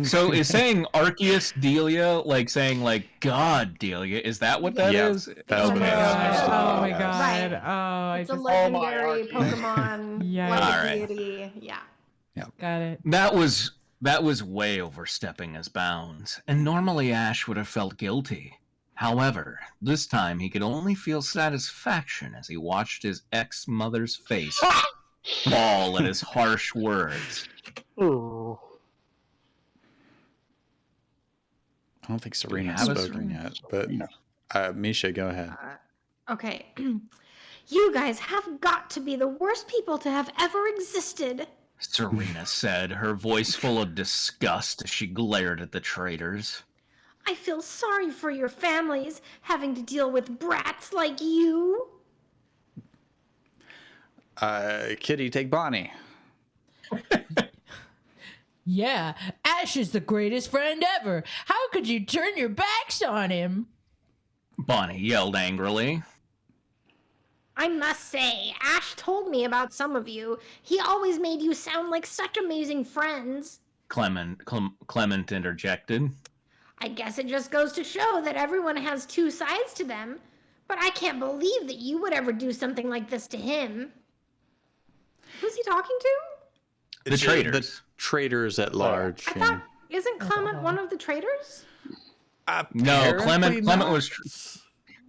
So is saying Arceus Delia like saying like God Delia? Is that what that is? That's Oh what my it is. god. Oh my god. Right. Oh, I It's a just legendary Arceus. Pokemon, Yeah. like a Alright. deity. Yeah. got it. That was way overstepping his bounds, and normally Ash would have felt guilty. However, this time he could only feel satisfaction as he watched his ex-mother's face fall at his harsh words. Ooh. I don't think Serena's have a spoken Serena? yet, but Misha, go ahead. Okay. You guys have got to be the worst people to have ever existed. Serena said, her voice full of disgust as she glared at the traitors. I feel sorry for your families having to deal with brats like you. Kitty, take Bonnie. Yeah, Ash is the greatest friend ever. How could you turn your backs on him? Bonnie yelled angrily. I must say, Ash told me about some of you. He always made you sound like such amazing friends. Clement interjected. I guess it just goes to show that everyone has two sides to them. But I can't believe that you would ever do something like this to him. Who's he talking to? The traitors. The traitors at large. I thought, isn't Clement one of the traitors? No, Clement not.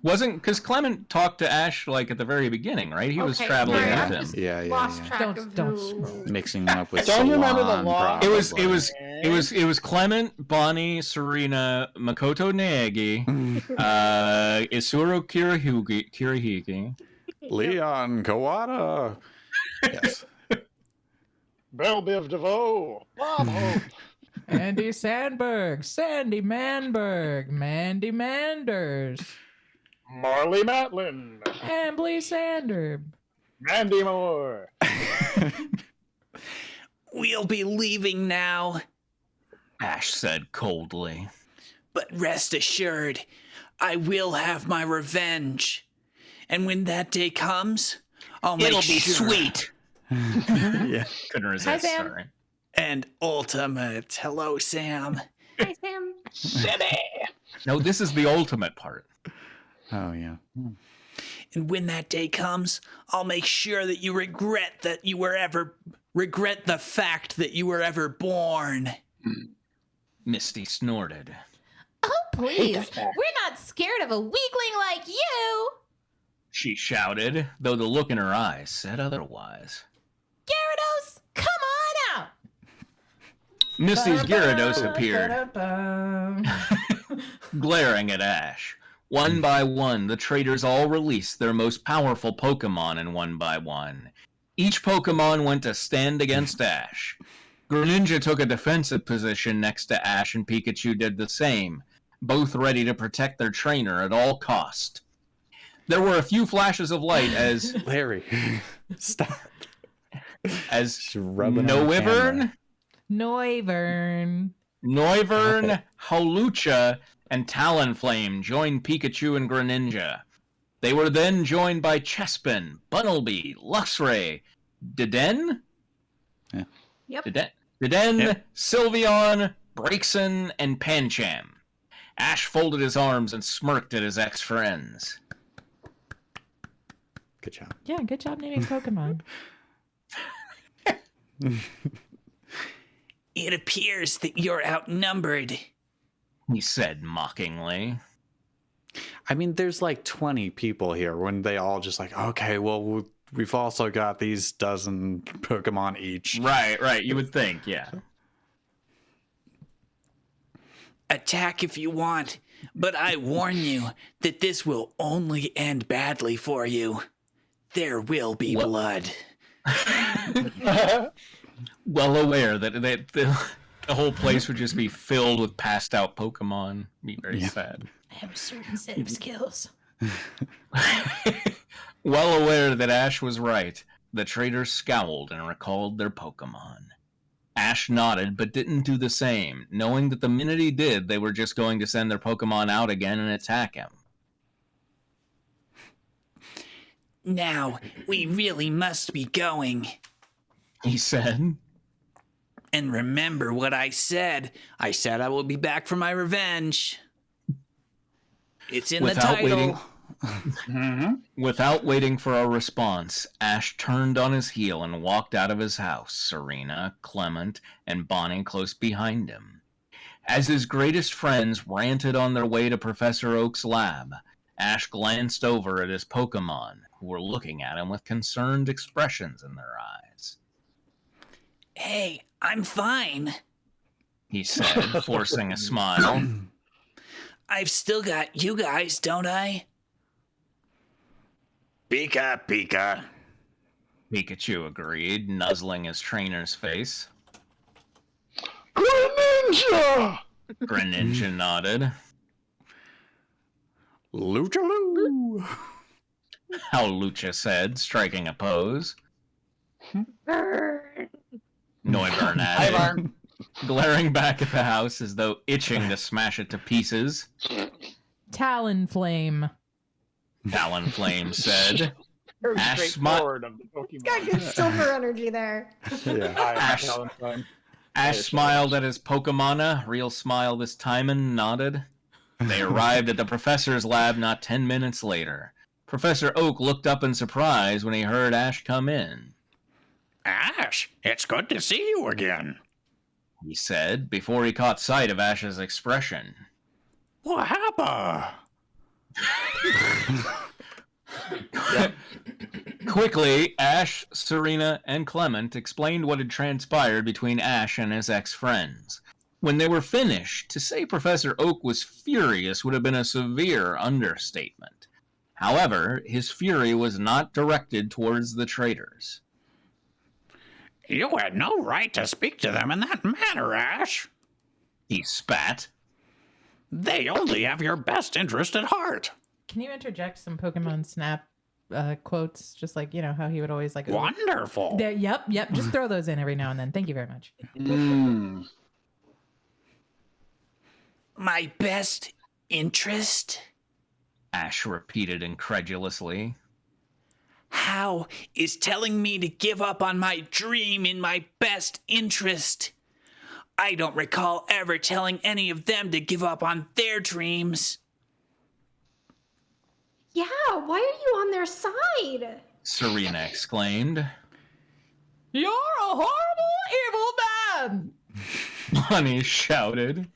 wasn't because Clement talked to Ash like at the very beginning, right? He was Okay, traveling right, with I'm him. just Yeah, lost yeah. track of Don't who. Mixing them up with Don't you remember the Salon, law? It was probably. it was Clement, Bonnie, Serena, Makoto Neagi, Isuru Kirihiki. Leon Kawada. Yes. Belle Biv DeVoe. Bob Hope. Andy Sandberg, Sandy Manberg, Mandy Manders, Marley Matlin. Ambly Sander. Mandy Moore. We'll be leaving now, Ash said coldly. but rest assured, I will have my revenge. And when that day comes, I'll make It'll be sure. sweet. Yeah. Couldn't resist. Sam. Sorry. And ultimate. Hello, Sam. Hi, Sam. Sammy. No, this is the ultimate part. Oh, yeah. And when that day comes, I'll make sure that you regret the fact that you were ever born. Misty snorted. Oh, please. that fact. We're not scared of a weakling like you. She shouted, though the look in her eyes said otherwise. Gyarados, come on out. Misty's Gyarados appeared, Ba-da-ba. glaring at Ash. One by one, the traitors all released their most powerful Pokemon, and one by one, each Pokemon went to stand against Ash. Greninja took a defensive position next to Ash, and Pikachu did the same, both ready to protect their trainer at all cost. There were a few flashes of light as Larry, stop. as rubbing on Noivern, Noivern. Noivern, Hawlucha, and Talonflame joined Pikachu and Greninja. They were then joined by Chespin, Bunnelby, Luxray, Deden, Yep. Deden, Yep. Sylveon, Braixen, and Pancham. Ash folded his arms and smirked at his ex-friends. Good job. Yeah, good job naming Pokemon. It appears that you're outnumbered. He said mockingly. I mean, there's like 20 people here when they all just like, okay, well, we've also got these dozen Pokemon each. Right, you would think, yeah. Attack if you want, but I warn you that this will only end badly for you. There will be What? blood. Well aware that the whole place would just be filled with passed out Pokemon. Be very sad. I have a certain set of skills. Well aware that Ash was right, the traitors scowled and recalled their Pokemon. Ash nodded, but didn't do the same, knowing that the minute he did, they were just going to send their Pokemon out again and attack him. Now, we really must be going. He said. And remember what I said. I said I will be back for my revenge. It's in Without the title. Without waiting for a response, Ash turned on his heel and walked out of his house, Serena, Clement, and Bonnie close behind him. As his greatest friends ranted on their way to Professor Oak's lab, Ash glanced over at his Pokemon, who were looking at him with concerned expressions in their eyes. Hey, I'm fine. He said, forcing a smile. I've still got you guys, don't I? Pika, Pika. Pikachu agreed, nuzzling his trainer's face. Greninja! Greninja nodded. Luchaloo. Hawlucha said, striking a pose. Burn. Noivern Hi, added, Barn. glaring back at the house as though itching to smash it to pieces. Talonflame. Talonflame said. Very Ash straightforward of the Pokemon. Got good silver energy there. Yeah. Hi, Ash. Talonflame. Ash smiled at his Pokemona, real smile this time, and nodded. They arrived at the professor's lab not 10 minutes later. Professor Oak looked up in surprise when he heard Ash come in. Ash, it's good to see you again. He said, before he caught sight of Ash's expression. What happened? Quickly, Ash, Serena, and Clement explained what had transpired between Ash and his ex-friends. When they were finished, to say Professor Oak was furious would have been a severe understatement. However, his fury was not directed towards the traitors. You had no right to speak to them in that manner, Ash. He spat. They only have your best interest at heart. Can you interject some Pokemon Snap quotes? Just like, you know, how he would always like... Wonderful. There, yep. Just throw those in every now and then. Thank you very much. My best interest? Ash repeated incredulously. How is telling me to give up on my dream in my best interest? I don't recall ever telling any of them to give up on their dreams. Yeah, why are you on their side? Serena exclaimed. You're a horrible, evil man! Bunny shouted.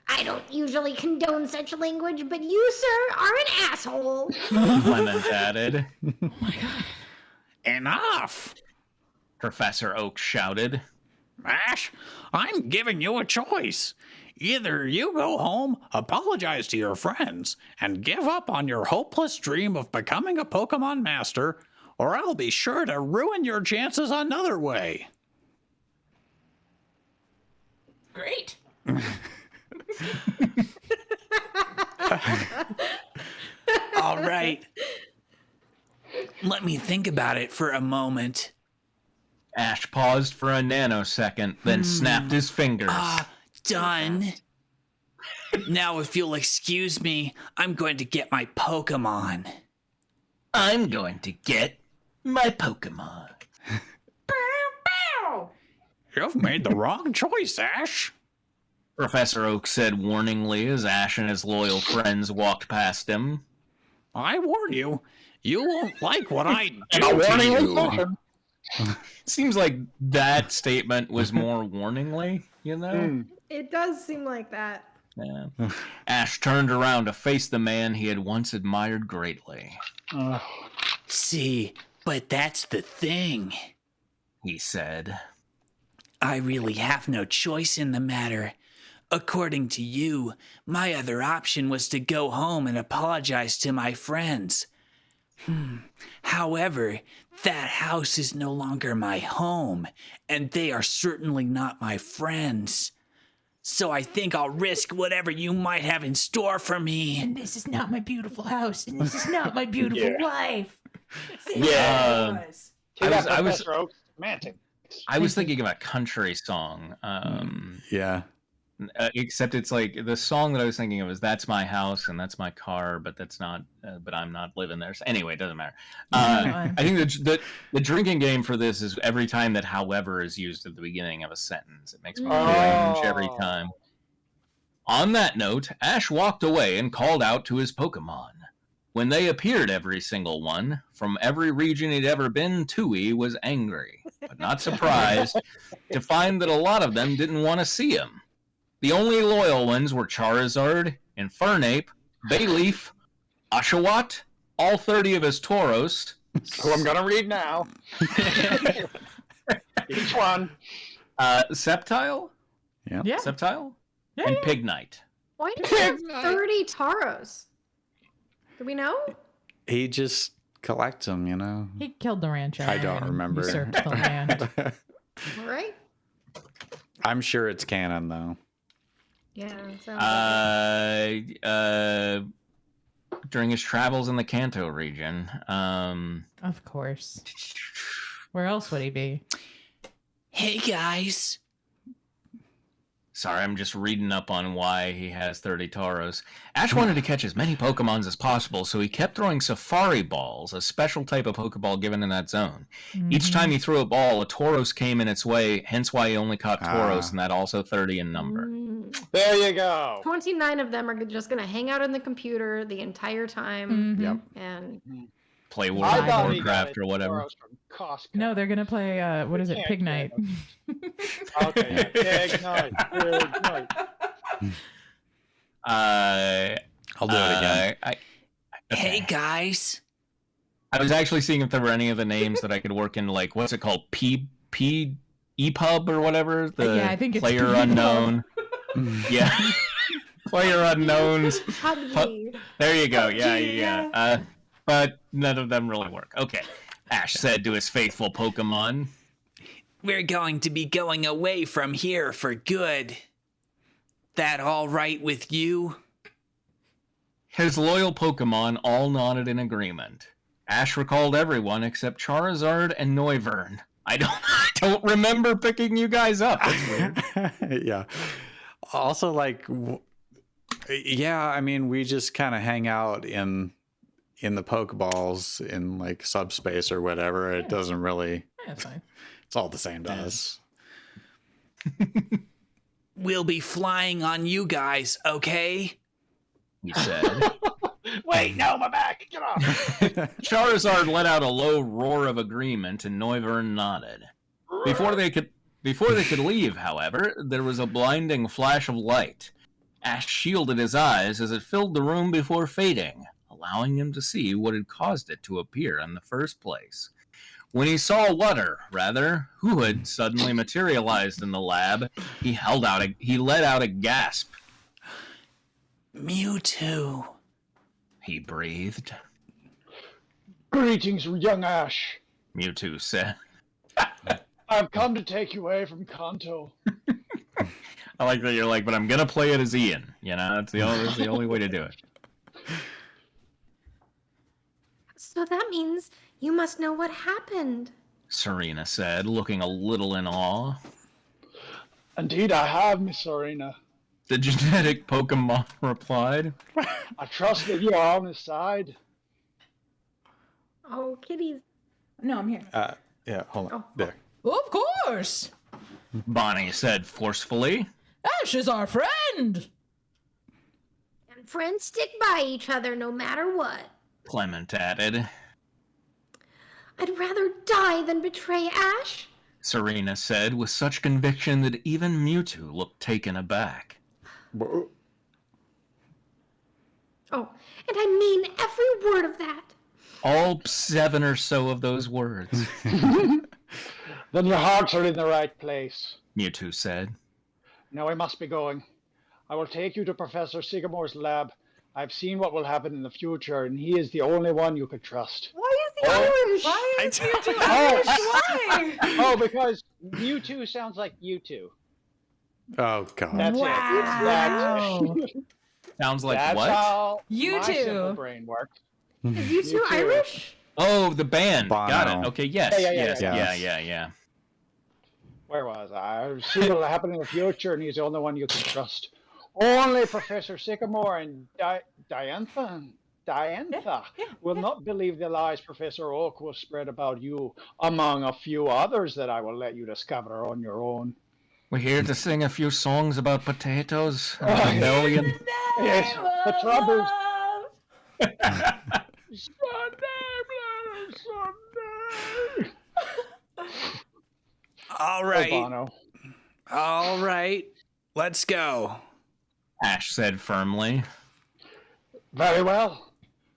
I don't usually condone such language, but you, sir, are an asshole. Clement added. Enough! Professor Oak shouted. Ash, I'm giving you a choice. Either you go home, apologize to your friends, and give up on your hopeless dream of becoming a Pokemon Master, or I'll be sure to ruin your chances another way. Great. All right. Let me think about it for a moment. Ash paused for a nanosecond, then snapped his fingers. Done. Now, if you'll excuse me, I'm going to get my Pokemon. I'm going to get my Pokemon. You've made the wrong choice, Ash. Professor Oak said warningly as Ash and his loyal friends walked past him. I warn you, you won't like what I do to you. Seems like that statement was more warningly, you know? It does seem like that. Yeah. Ash turned around to face the man he had once admired greatly. See, but that's the thing. He said. I really have no choice in the matter. According to you, my other option was to go home and apologize to my friends. However, that house is no longer my home, and they are certainly not my friends. So I think I'll risk whatever you might have in store for me. And this is not my beautiful house, and this is not my beautiful wife. Yeah. I was romantic. I was thinking of a country song. Yeah. Except it's like the song that I was thinking of is "That's My House and That's My Car," but that's not. But I'm not living there. So anyway, it doesn't matter. I think the drinking game for this is every time that "however" is used at the beginning of a sentence, it makes me cringe every time. On that note, Ash walked away and called out to his Pokemon. When they appeared, every single one, from every region he'd ever been, Tui was angry, but not surprised, to find that a lot of them didn't want to see him. The only loyal ones were Charizard, Infernape, Bayleaf, Oshawott, all 30 of his Tauros. Who I'm gonna read now. Each one. Sceptile? Yeah. Yeah. Sceptile? Yeah, And yeah. Pignite. Why do you have 30 Taros? Do we know? He just collects them, you know. He killed the rancher. I don't and remember. Usurped the land. All right. I'm sure it's canon, though. Yeah. Sounds like During his travels in the Kanto region. Of course. Where else would he be? Hey, guys. Sorry, I'm just reading up on why he has 30 Tauros. Ash wanted to catch as many Pokemons as possible, so he kept throwing Safari Balls, a special type of Pokeball given in that zone. Each time he threw a ball, a Tauros came in its way, hence why he only caught Tauros, and that also 30 in number. There you go. 29 of them are just going to hang out in the computer the entire time. Mhm. Yep. And Play World I of thought he got Warcraft or whatever. Tauros from Costco. No, they're gonna play. What is it? Can't Pig get Night. Okay, yeah. Pig night. Pig night. I'll do it again. Hey, guys. I was actually seeing if there were any of the names that I could work in, like, what's it called? EPUB or whatever? The Yeah, I think it's Player PUB. Unknown. Yeah. Player Unknowns. PUBG. There you go. Yeah, PUBG, yeah. But none of them really work. Okay. Ash said to his faithful Pokemon. We're going to be going away from here for good. That all right with you? His loyal Pokemon all nodded in agreement. Ash recalled everyone except Charizard and Noivern. I don't remember picking you guys up. That's weird. Yeah. Also, like, Yeah, I mean, we just kind of hang out in the Pokeballs in like subspace or whatever. It doesn't really. Yeah, that's fine. It's all the same to us. We'll be flying on you guys, okay? He said. Wait, no, my back. Get off. Charizard let out a low roar of agreement, and Noivern nodded. Before they could leave, however, there was a blinding flash of light. Ash shielded his eyes as it filled the room before fading, allowing him to see what had caused it to appear in the first place. When he saw who had suddenly materialized in the lab, he let out a gasp. Mewtwo. He breathed. Greetings, young Ash. Mewtwo said. I've come to take you away from Kanto. I like that you're like, but I'm gonna play it as Ian. You know, that's the only way to do it. So that means you must know what happened. Serena said, looking a little in awe. Indeed, I have, Miss Serena. The genetic Pokemon replied. I trust that you are on his side. Oh, kitties. No, I'm here. Yeah, hold on. Oh. There. Of course. Bonnie said forcefully. Ash is our friend. And friends stick by each other no matter what. Clement added. I'd rather die than betray Ash. Serena said with such conviction that even Mewtwo looked taken aback. Oh, and I mean every word of that. All 7 or so of those words, Then your hearts are in the right place. Mewtwo said. Now I must be going. I will take you to Professor Sycamore's lab. I've seen what will happen in the future, and he is the only one you could trust. Why is he Irish? Why is Mewtwo Oh. Irish? Why? Oh, because Mewtwo sounds like you two. Oh God. That's Wow. it. Sounds like That's what? how You my two. simple brain works. Is you two too. Irish? Oh, the band. Bono. Got it. Okay, yes. Yeah. Yeah. Where was I? I've seen what will happen in the future, and he's the only one you can trust. Only Professor Sycamore and Diantha will not believe the lies Professor Oak will spread about you, among a few others that I will let you discover on your own. We're here to sing a few songs about potatoes. Oh, yeah. Rebellion. Yes, the troubles. Sunday. All Oh, right. Bono. All right. Let's go. Ash said firmly. Very well.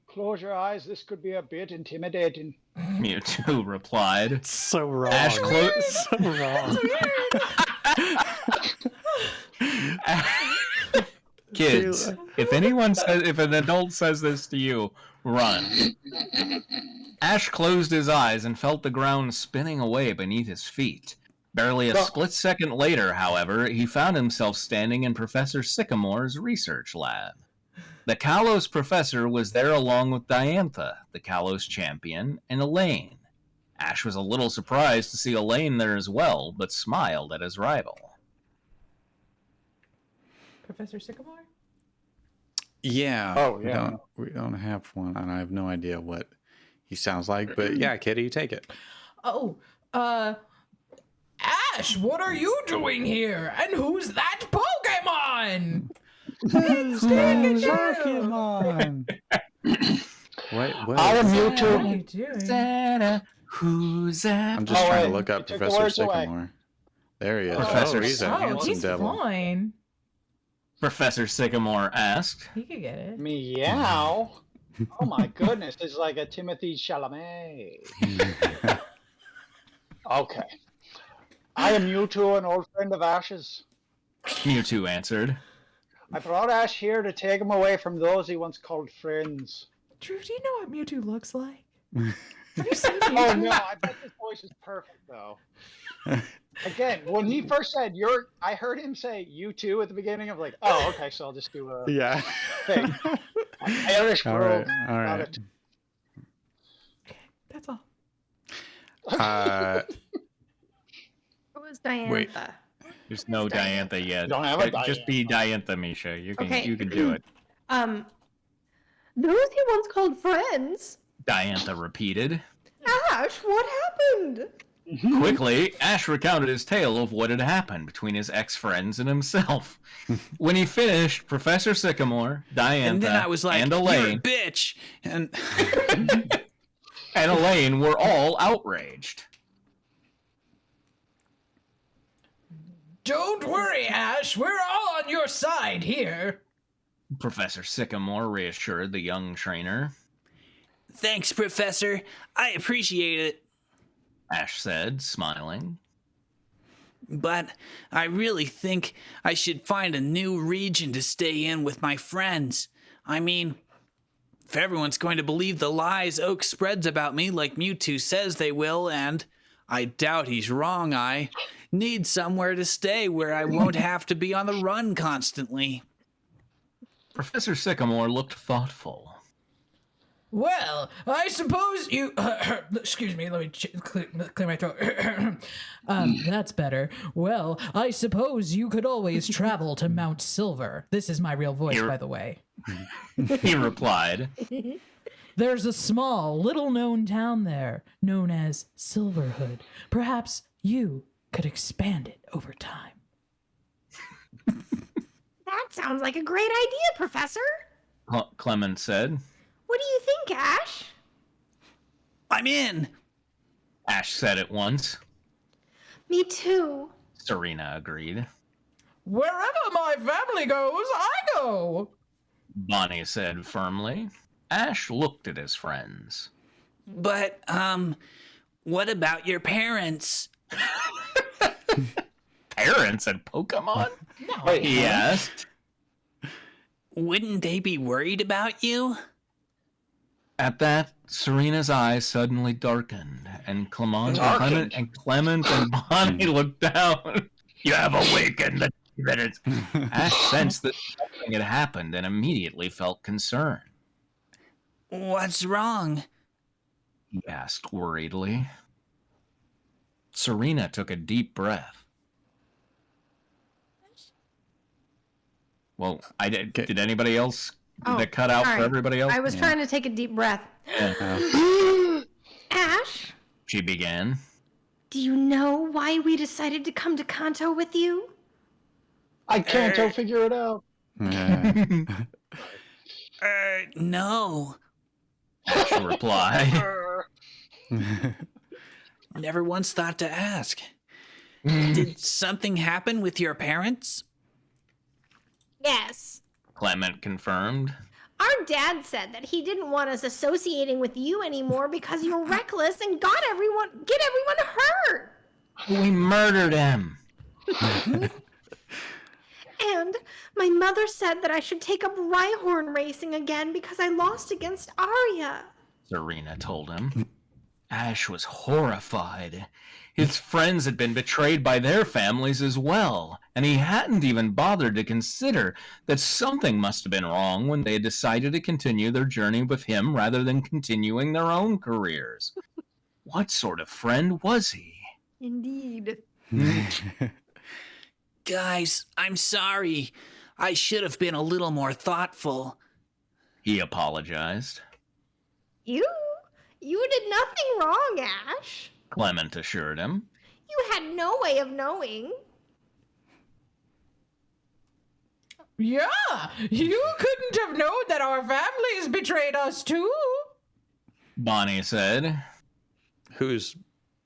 Close your eyes. This could be a bit intimidating. Mewtwo replied. So wrong. Ash closed. So wrong. Kids, if an adult says this to you, run. Ash closed his eyes and felt the ground spinning away beneath his feet. Barely a split second later, however, he found himself standing in Professor Sycamore's research lab. The Kalos professor was there along with Diantha, the Kalos champion, and Elaine. Ash was a little surprised to see Elaine there as well, but smiled at his rival. Professor Sycamore? Yeah. Oh, yeah. We don't have one, and I have no idea what he sounds like. But yeah, Kitty, take it. Oh, Ash, what are you doing here? And who's that Pokemon? Pokemon. What? I am What are Mewtwo. you doing? Santa, who's that? I'm just Oh, trying to wait, look up you took the Professor words away. Sycamore. There he is. Professor Oh, he's a Oh, handsome he's devil. fine. Professor Sycamore asked. He could get it. Meow. Oh my goodness, it's like a Timothy Chalamet. Okay. I am Mewtwo, an old friend of Ash's. Mewtwo answered. I brought Ash here to take him away from those he once called friends. Drew, do you know what Mewtwo looks like? Have you seen Oh Mewtwo? no, I bet his voice is perfect though. Again, when he first said I heard him say you too at the beginning. I'm like, oh, okay, so I'll just do a Yeah. thing. Irish All girl. right. All Got right. it. That's all. What was Diantha? There's no Diantha yet. Don't have a Just be Diantha, Misha. You can Okay. you can do it. Those he once called friends. Diantha repeated. Ash, what happened? Quickly, Ash recounted his tale of what had happened between his ex-friends and himself. When he finished, Professor Sycamore, Diantha, And then I was like, and "You're a Elaine, bitch." And and Elaine were all outraged. Don't worry, Ash. We're all on your side here. Professor Sycamore reassured the young trainer. thanks, Professor. I appreciate it. Ash said, smiling. But I really think I should find a new region to stay in with my friends. I mean, if everyone's going to believe the lies Oak spreads about me like Mewtwo says they will, and I doubt he's wrong, I need somewhere to stay where I won't have to be on the run constantly. Professor Sycamore looked thoughtful. Well, I suppose you. Excuse me, let me clear my throat. That's better. Well, I suppose you could always travel to Mount Silver. This is my real voice, by the way. He replied. There's a small, little-known town there, known as Silverhood. Perhaps you could expand it over time. That sounds like a great idea, Professor. Clement said. What do you think, Ash? I'm in. Ash said at once. Me too. Serena agreed. Wherever my family goes, I go. Bonnie said firmly. Ash looked at his friends. But, what about your parents? Parents and Pokemon? No, He asked. Wouldn't they be worried about you? At that, Serena's eyes suddenly darkened, and Clement and Bonnie looked down. You have awakened the minutes. Ash sensed that something had happened and immediately felt concerned. What's wrong? He asked worriedly. Serena took a deep breath. Well, did anybody else? Did that cut out for everybody else? I was trying to take a deep breath. Ash, She began. do you know why we decided to come to Kanto with you? I can't figure it out. No. Ash replied. Never once thought to ask. Did something happen with your parents? Yes. Clement confirmed. Our dad said that he didn't want us associating with you anymore because you're reckless and get everyone hurt. We murdered him. And my mother said that I should take up Rhyhorn racing again because I lost against Arya. Serena told him. Ash was horrified. His friends had been betrayed by their families as well, and he hadn't even bothered to consider that something must have been wrong when they decided to continue their journey with him rather than continuing their own careers. What sort of friend was he? Indeed. Guys, I'm sorry. I should have been a little more thoughtful. He apologized. You did nothing wrong, Ash. Clement assured him. You had no way of knowing. Yeah, you couldn't have known that our families betrayed us too. Bonnie said. Whose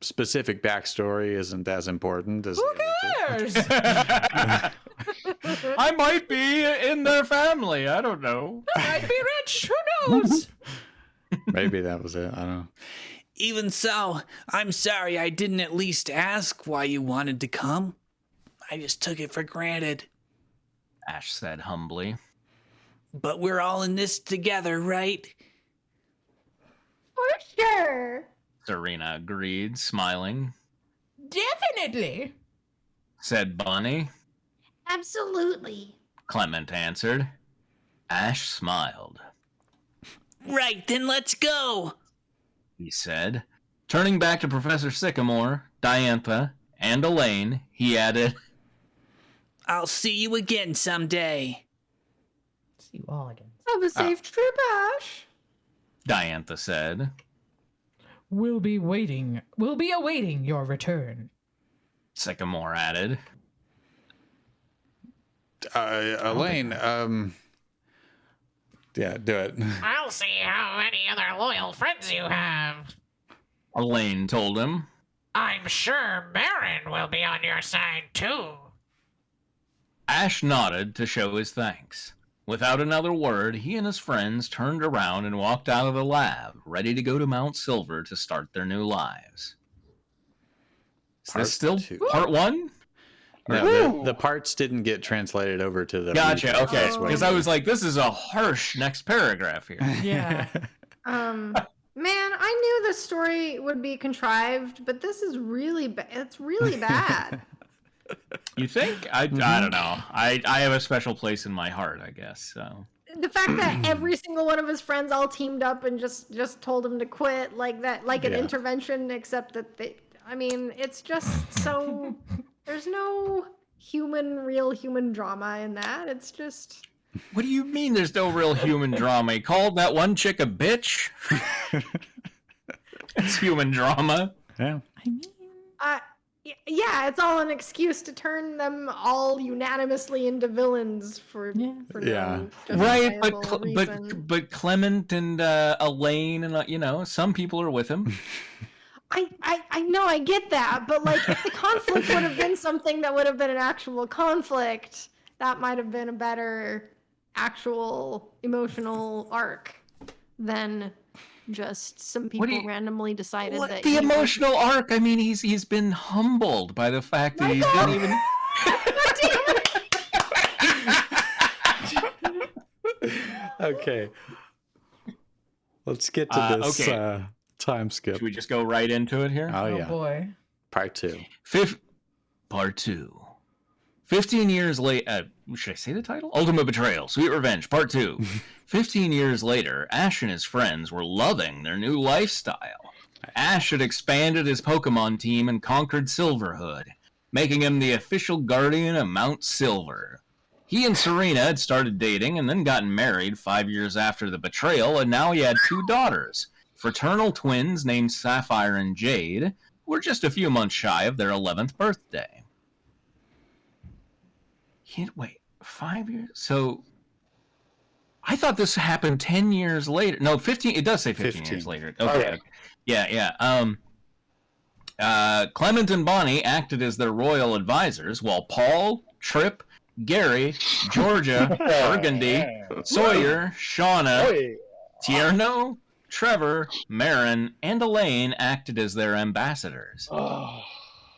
specific backstory isn't as important as Who the other two. cares? I might be in their family. I don't know. I'd be rich. Who knows? Maybe that was it. I don't know. Even so, I'm sorry I didn't at least ask why you wanted to come. I just took it for granted. Ash said humbly. But we're all in this together, right? For sure. Serena agreed, smiling. Definitely. Said Bonnie. Absolutely. Clement answered. Ash smiled. Right, then let's go. He said. Turning back to Professor Sycamore, Diantha, and Elaine, he added, I'll see you again someday. See you all again. Have a safe trip, Ash. Diantha said. We'll be awaiting your return. Sycamore added. Elaine, yeah, do it. I'll see how many other loyal friends you have. Elaine told him. I'm sure Baron will be on your side, too. Ash nodded to show his thanks. Without another word, he and his friends turned around and walked out of the lab, ready to go to Mount Silver to start their new lives. Is Part this still two. part one? No, the parts didn't get translated over to the. Gotcha, region. okay. That's what Because it I is. was like, this is a harsh next paragraph here. Yeah. Man, I knew this story would be contrived, but this is really bad. It's really bad. You think? I don't know. I have a special place in my heart, I guess. So The fact that every single one of his friends all teamed up and just told him to quit like that, like an Yeah. intervention, except that I mean, it's just so, there's no real human drama in that. It's just. what do you mean there's no real human drama? He called that one chick a bitch? It's human drama. Yeah. I mean, Yeah, it's all an excuse to turn them all unanimously into villains for Yeah. no Right, justifiable reason. but Clement and Elaine and some people are with him. I know, I get that, but like if the conflict would have been something that would have been an actual conflict, that might have been a better actual emotional arc than just some people randomly decided that The emotional arc. I mean, he's been humbled by the fact that he didn't even. Okay. Let's get to this okay. time skip. Should we just go right into it here? Oh, oh yeah. boy. Part 2. Part 2. 15 years later, should I say the title? Ultimate Betrayal, Sweet Revenge, Part 2. 15 years later, Ash and his friends were loving their new lifestyle. Ash had expanded his Pokemon team and conquered Silverhood, making him the official guardian of Mount Silver. He and Serena had started dating and then gotten married 5 years after the betrayal, and now he had 2 daughters, fraternal twins named Sapphire and Jade, who were just a few months shy of their 11th birthday. Wait, 5 years? So, I thought this happened 10 years later. No, 15. It does say 15 years later. Okay. Yeah. Clement and Bonnie acted as their royal advisors, while Paul, Tripp, Gary, Georgia, Burgundy, Sawyer, Shauna, Tierno, Trevor, Marin, and Elaine acted as their ambassadors.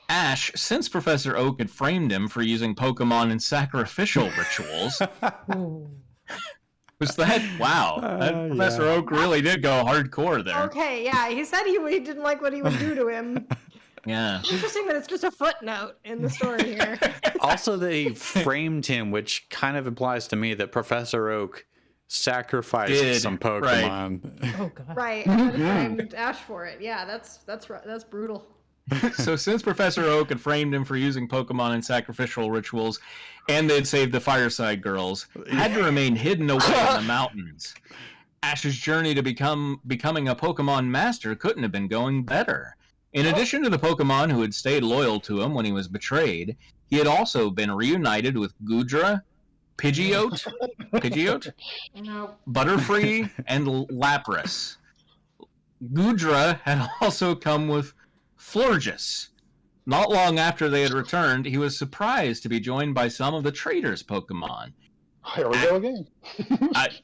Ash, since Professor Oak had framed him for using Pokemon in sacrificial rituals, was that? Wow. Professor Oak really did go hardcore there. Okay, yeah, he said he didn't like what he would do to him. Yeah. Interesting that it's just a footnote in the story here. Also, they framed him, which kind of implies to me that Professor Oak sacrificed some Pokemon. Oh god. Right, and then framed Ash for it. Yeah, that's brutal. So since Professor Oak had framed him for using Pokemon in sacrificial rituals, and they'd saved the Fireside Girls, had to remain hidden away in the mountains. Ash's journey to becoming a Pokemon master couldn't have been going better. In addition to the Pokemon who had stayed loyal to him when he was betrayed, he had also been reunited with Goodra, Pidgeot, Butterfree, and Lapras. Goodra had also come with Florges. Not long after they had returned, he was surprised to be joined by some of the traders' Pokemon. Here we go again.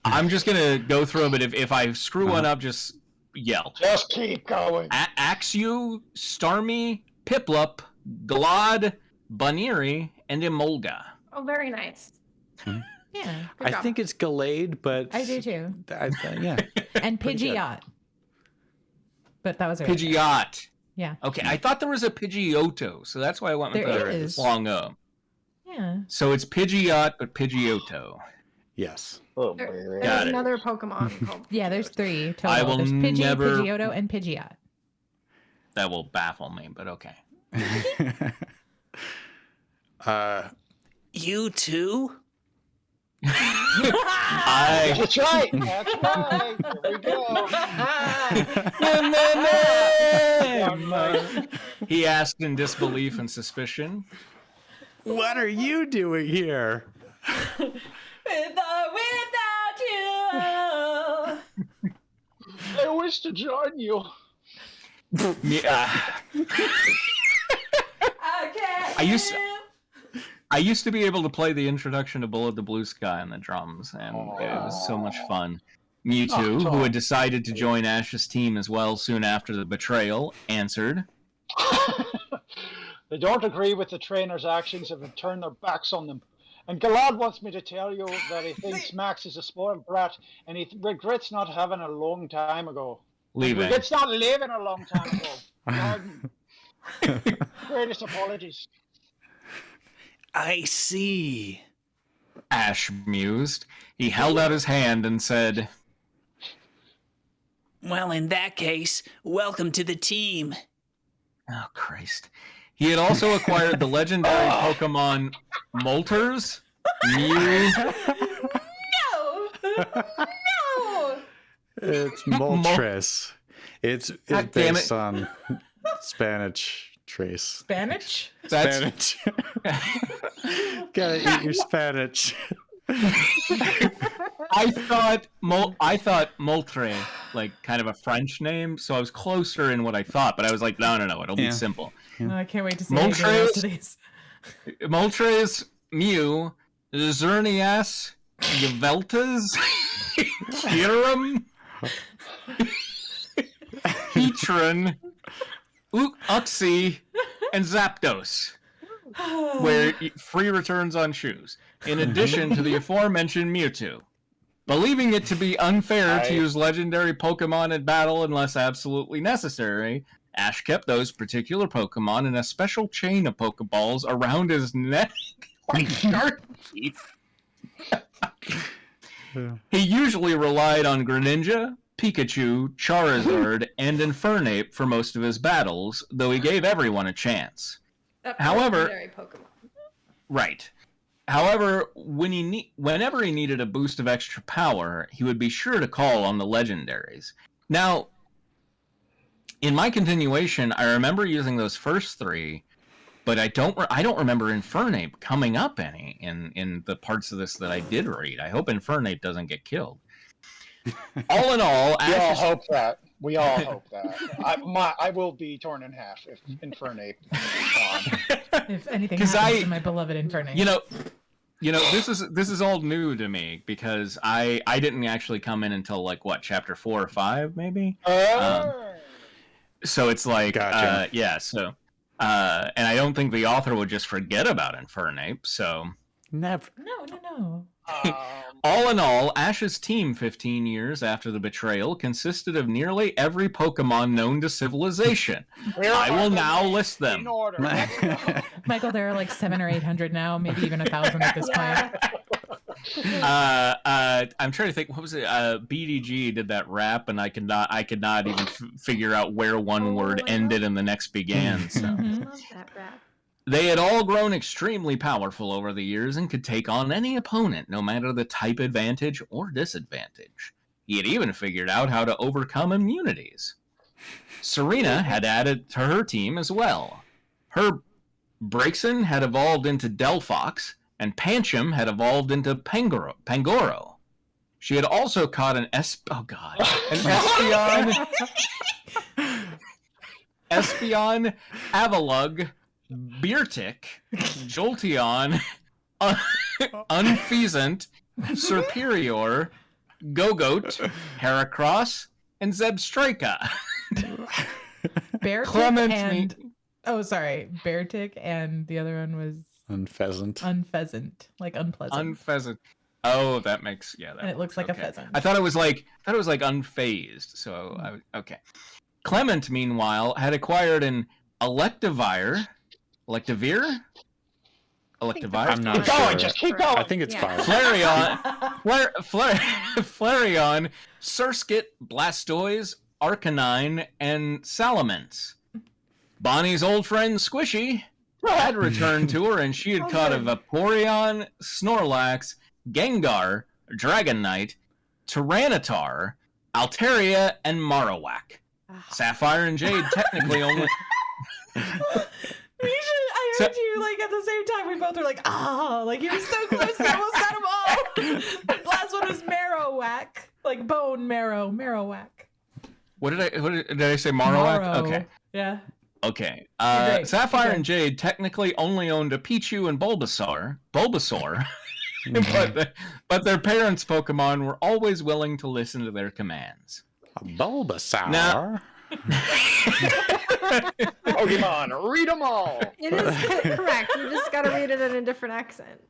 I'm just going to go through them, but if I screw one up, just yell. Just keep going. Axew, Starmie, Piplup, Glad, Bunnery, and Emolga. Oh, very nice. Yeah. I think it's Gallade, but I do too. Yeah. And Pretty good. Pidgeot. But that was it. Pidgeot. Yeah. Okay, I thought there was a Pidgeotto, so that's why I went with There the is. long O. Yeah. So it's Pidgeot, but Pidgeotto. Yes. Oh, There's Got it. another Pokemon called Yeah, there's 3 total. I will There's Pidgey, never- Pidgeotto, and Pidgeot. That will baffle me, but okay. You too? That's right. That's right. Here we go. He asked in disbelief and suspicion. What are you doing here? With or without you. I wish to join you. Yeah. I used to be able to play the introduction to Bullet the Blue Sky on the drums, and it was so much fun. Mewtwo, who had decided to join Ash's team as well soon after the betrayal, answered, They don't agree with the trainer's actions and have turned their backs on them. And Galad wants me to tell you that he thinks Max is a spoiled brat, and he regrets not having a long time ago. leaving. Regrets not living a long time ago. Pardon. Greatest apologies. I see. Ash mused. He held out his hand and said, Well, in that case, welcome to the team. Oh, Christ. He had also acquired the legendary Pokemon Moltres, Mew... No! No! It's Moltres. It's God damn based on Spanish trace. Spanish? That's... Spanish. Gotta eat your Spanish. I thought Moltre, like kind of a French name, so I was closer in what I thought, but I was like, no, it'll be simple. Oh, I can't wait to see how you do the rest of these. Moltres, Mew, Xerneas, Yveltas, Kyurem, Heatran, Uxie, and Zapdos, where free returns on shoes, in addition to the aforementioned Mewtwo. Believing it to be unfair to use legendary Pokemon in battle unless absolutely necessary, Ash kept those particular Pokemon in a special chain of Pokeballs around his neck like shark teeth. He usually relied on Greninja, Pikachu, Charizard, and Infernape for most of his battles, though he gave everyone a chance. However, right. However, whenever he needed a boost of extra power, he would be sure to call on the legendaries. Now, in my continuation, I remember using those first three, but I don't remember Infernape coming up any in the parts of this that I did read. I hope Infernape doesn't get killed. All in all, We all hope that. We all hope that. I will be torn in half if Infernape is gone. If anything happens to my beloved Infernape. You know, this is all new to me because I didn't actually come in until like what, chapter 4 or 5 maybe. So it's like, gotcha. And I don't think the author would just forget about Infernape. So Never. No. all in all, Ash's team 15 years after the betrayal consisted of nearly every Pokemon known to civilization. I will now list them. In order. Michael, there are like 700 or 800 now, maybe even 1,000 at this point. I'm trying to think. What was it? BDG did that rap, and I could not even figure out where one word ended and the next began. So. I love that rap. They had all grown extremely powerful over the years and could take on any opponent, no matter the type advantage or disadvantage. He had even figured out how to overcome immunities. Serena had added to her team as well. Her Braixen had evolved into Delphox, and Pancham had evolved into Pangoro. She had also caught an Espeon, Avalug, Beertic, Jolteon, Unfeasant, Serperior, Gogoat, Heracross, and Zebstrika. Beartic and... Oh, sorry. Beartic and the other one was... Unpheasant. Like unpleasant. Unpheasant. Oh, that makes... Yeah, that and it looks like okay. a pheasant. I thought it was like unfazed, so... Okay. Clement, meanwhile, had acquired an Electivire... Electivire? I'm not Keep sure. going, just keep going. I think it's fire. Flareon, Surskit, Blastoise, Arcanine, and Salamence. Bonnie's old friend Squishy, had returned to her, and she had caught a Vaporeon, Snorlax, Gengar, Dragon Knight, Tyranitar, Altaria, and Marowak. Sapphire and Jade technically only... I heard you, like, at the same time, we both were like, like, you were so close, I almost got them all. The last one was Marowak, like, bone marrow, Marowak. What did I say? Marowak? Marrow. Okay. Yeah. Okay. Great. Sapphire Okay. and Jade technically only owned a Pichu and Bulbasaur, but their parents' Pokemon were always willing to listen to their commands. A Bulbasaur. Now- Pokemon, read them all. It is correct. You just got to read it in a different accent.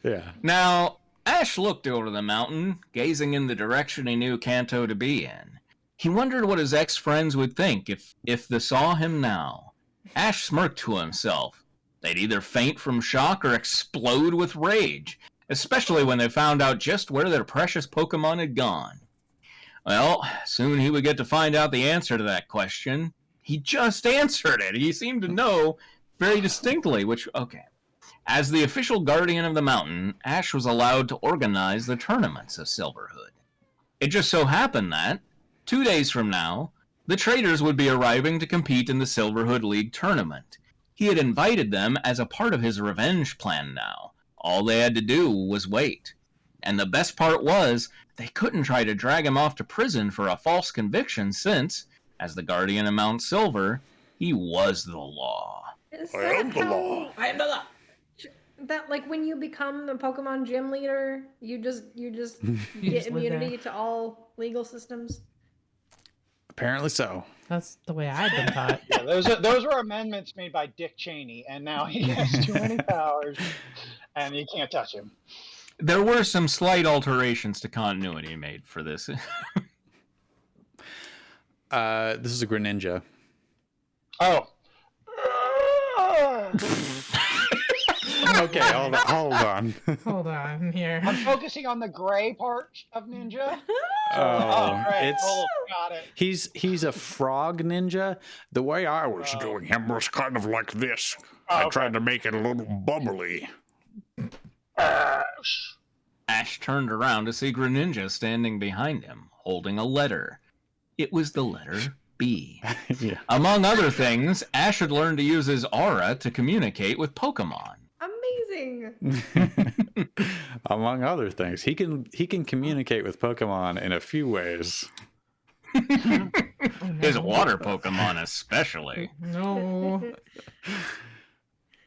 Yeah. Now, Ash looked over the mountain, gazing in the direction he knew Kanto to be in. He wondered what his ex-friends would think if they saw him now. Ash smirked to himself. They'd either faint from shock or explode with rage, especially when they found out just where their precious Pokemon had gone. Well, soon he would get to find out the answer to that question. He just answered it. He seemed to know very distinctly, okay. As the official guardian of the mountain, Ash was allowed to organize the tournaments of Silverhood. It just so happened that, 2 days from now, the traders would be arriving to compete in the Silverhood League tournament. He had invited them as a part of his revenge plan now. All they had to do was wait. And the best part was, they couldn't try to drag him off to prison for a false conviction since, as the guardian of Mount Silver, he was the law. Is I that am the how- law. I am the law. That, like, when you become the Pokemon gym leader, you just You get just live immunity there. to all legal systems. Apparently so. That's the way I've been taught. Yeah, those were amendments made by Dick Cheney, and now he has too many powers, and you can't touch him. There were some slight alterations to continuity made for this. This is a Greninja. Oh. Okay, hold on. Hold on here. I'm focusing on the gray part of Ninja. Oh, great. it's Got it. he's a frog ninja. The way I was doing him was kind of like this. I tried to make it a little bubbly. Ash turned around to see Greninja standing behind him, holding a letter. It was the letter B. Yeah. Among other things, Ash had learned to use his aura to communicate with Pokemon. Amazing. Among other things, he can communicate with Pokemon in a few ways. His water Pokemon especially. No.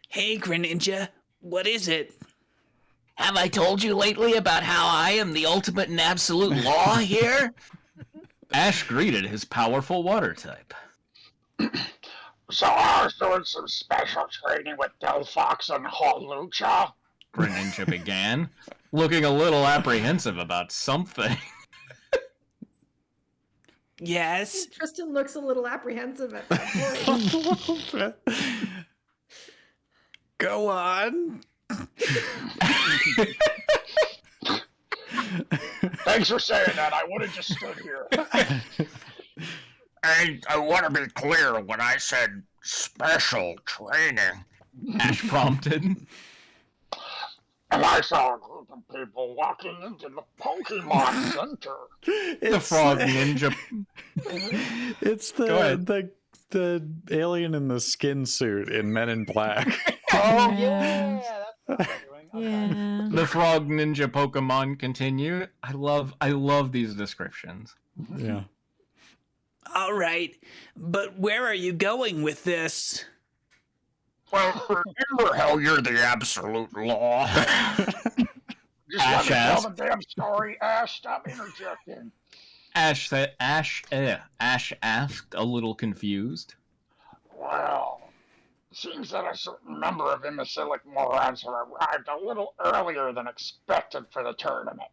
Hey, Greninja, what is it? Have I told you lately about how I am the ultimate and absolute law here? Ash greeted his powerful water type. So I was doing some special training with Delphox and Hawlucha. Greninja began, looking a little apprehensive about something. Yes? Tristan looks a little apprehensive at that point. Go on. Thanks for saying that. I would have just stood here. And I want to be clear when I said special training. Ash prompted. And I saw a group of people walking into the Pokemon Center. The frog ninja. It's Go ahead. the alien in the skin suit in Men in Black. Oh, yeah. That's what I'm doing. Okay. Yeah. The frog ninja Pokemon continued. I love these descriptions. Yeah. All right, but where are you going with this? Well, remember how you're the absolute law. Just let me tell Ash the damn story, Ash. Stop interjecting. Ash asked, a little confused. Well, it seems that a certain member of imbecilic morons have arrived a little earlier than expected for the tournament.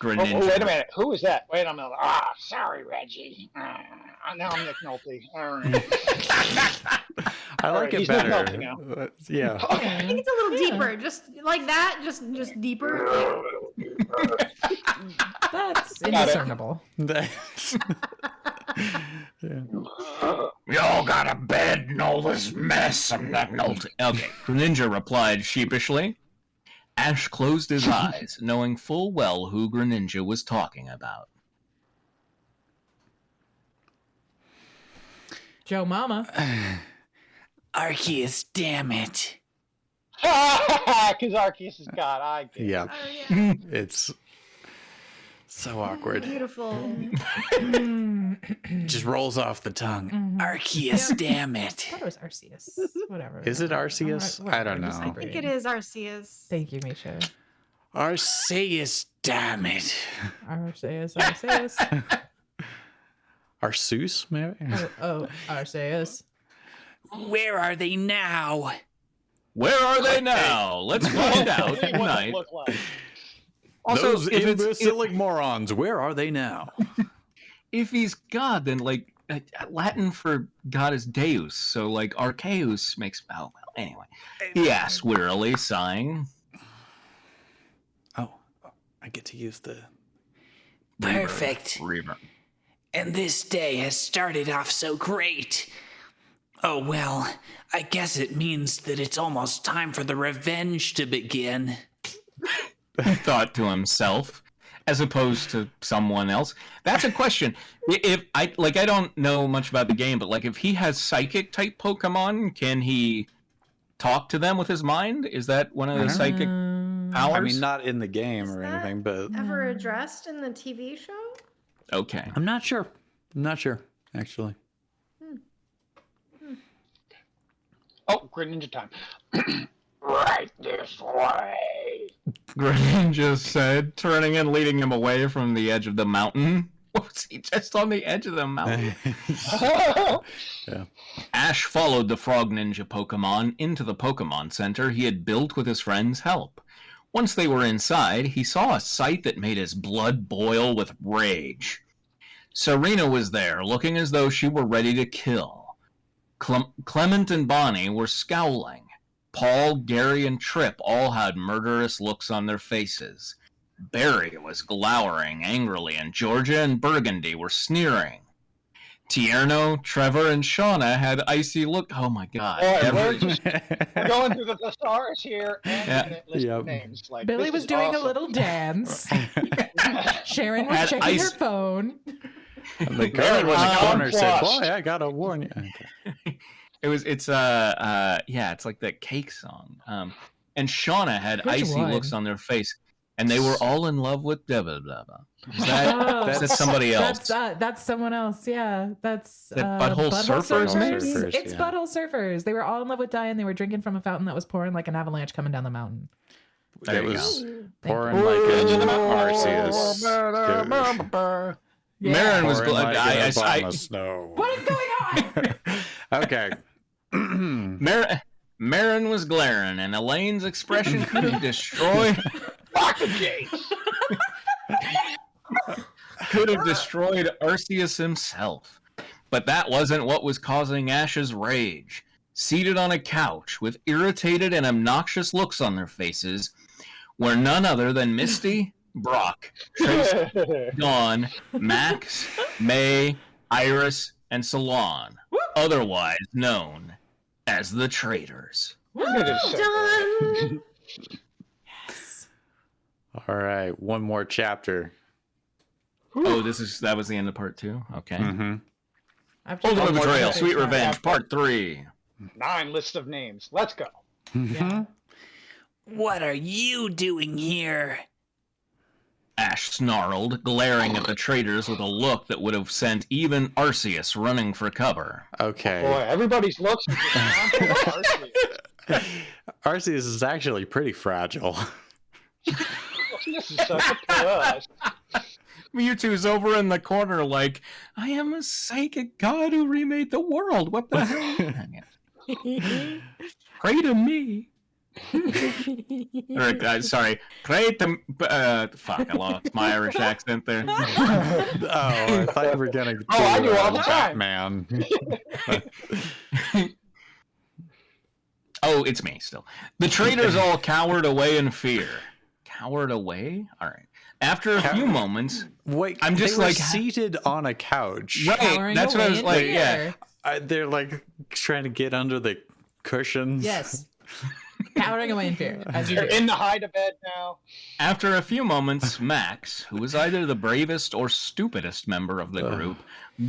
Greninja. Oh, wait a minute. Who is that? Wait a minute. Ah, sorry, Reggie. Now I'm Nick Nolte. All right. I like it he's not better. melting now. Yeah. I think it's a little deeper, just like that, just deeper. That's it. indiscernible. That's- Y'all got a bed and all this mess. I'm not noting. Okay, Greninja replied sheepishly. Ash closed his eyes, knowing full well who Greninja was talking about. Joe Mama. Arceus, damn it. Because Arceus is God. I get it. Yeah. Oh, yeah. It's so awkward. Beautiful. Just rolls off the tongue. Arceus, damn I it. thought it was Arceus. Whatever. Is it Arceus? Alright, I don't whatever, just know. I think it is Arceus. Thank you, Misha. Arceus, damn it. Arceus. Arceus, maybe? Oh, Arceus. Where are they now? Where are they now? Let's find out What does it tonight. look like? Also, Those if it's- imbecilic morons, where are they now? if he's God, then like Latin for God is Deus, so like Arceus makes. Oh well. Anyway, he asked wearily, sighing. Oh, I get to use the... Perfect. Reverb. And this day has started off so great. Oh well, I guess it means that it's almost time for the revenge to begin. He thought to himself, as opposed to someone else. That's a question. If I don't know much about the game, but like if he has psychic type Pokemon, can he talk to them with his mind? Is that one of the psychic powers? I mean, not in the game Is or that anything, but... ever addressed in the TV show? Okay. I'm not sure. Actually. Oh, Greninja time. Right this way. Greninja said, turning and leading him away from the edge of the mountain. Was he just on the edge of the mountain? Yeah. Ash followed the Frog Ninja Pokemon into the Pokemon Center he had built with his friend's help. Once they were inside, he saw a sight that made his blood boil with rage. Serena was there, looking as though she were ready to kill. Clement and Bonnie were scowling. Paul, Gary, and Trip all had murderous looks on their faces. Barry was glowering angrily, and Georgia and Burgundy were sneering. Tierno, Trevor, and Shauna had icy look. Oh my god. Boy, we're going through the thesaurus here and Yeah. looking at list Yep. of names. Like, Billy this was is doing awesome. a little dance. Sharon was Had checking her ice- phone. The girl in the I'm corner said, flushed. boy, I gotta warn you. Okay. It's like that cake song. And Shauna had Which icy one? looks on their face, and they were all in love with Deba. Is that, Oh, that's somebody else? That's someone else. Yeah, that's That Butthole Surfers, maybe? Surfers, It's yeah. Butthole Surfers. They were all in love with Diane. They were drinking from a fountain that was pouring like an avalanche coming down the mountain. There It you was Ooh. pouring like an Arceus. Marin was Pouring like glad. an Obama snow. What is going on? Okay. Marin was glaring, and Elaine's expression could have destroyed. Lock the gates. Could have destroyed Arceus himself. But that wasn't what was causing Ash's rage. Seated on a couch with irritated and obnoxious looks on their faces were none other than Misty, Brock, Tracy, Dawn, Max, May, Iris, and Salon, otherwise known as the Traitors. Done. All right. One more chapter. Oh, that was the end of part 2? Okay. Mm-hmm. Ultimate Betrayal, chapters. Sweet Revenge, part 3. 9 list of names. Let's go. Yeah. What are you doing here? Ash snarled, glaring at the traitors with a look that would have sent even Arceus running for cover. Okay. Boy, everybody's looks are just on to Arceus. Arceus is actually pretty fragile. This is such a plus. Mewtwo's over in the corner like, I am a psychic god who remade the world. What the hell? Pray to me. Sorry. Pray to... fuck, I lost my Irish accent there. Oh, I thought you were going to I do all the time. Batman. Oh, it's me still. The traitors all cowered away in fear. Cowered away? All right. After a few moments, Wait, I'm just they were like seated on a couch. right. Powering That's what I away was in like. fear. Yeah, They're like trying to get under the cushions. Yes. Powering away in fear. As you They're do. in the hide-a-bed now. After a few moments, Max, who was either the bravest or stupidest member of the group,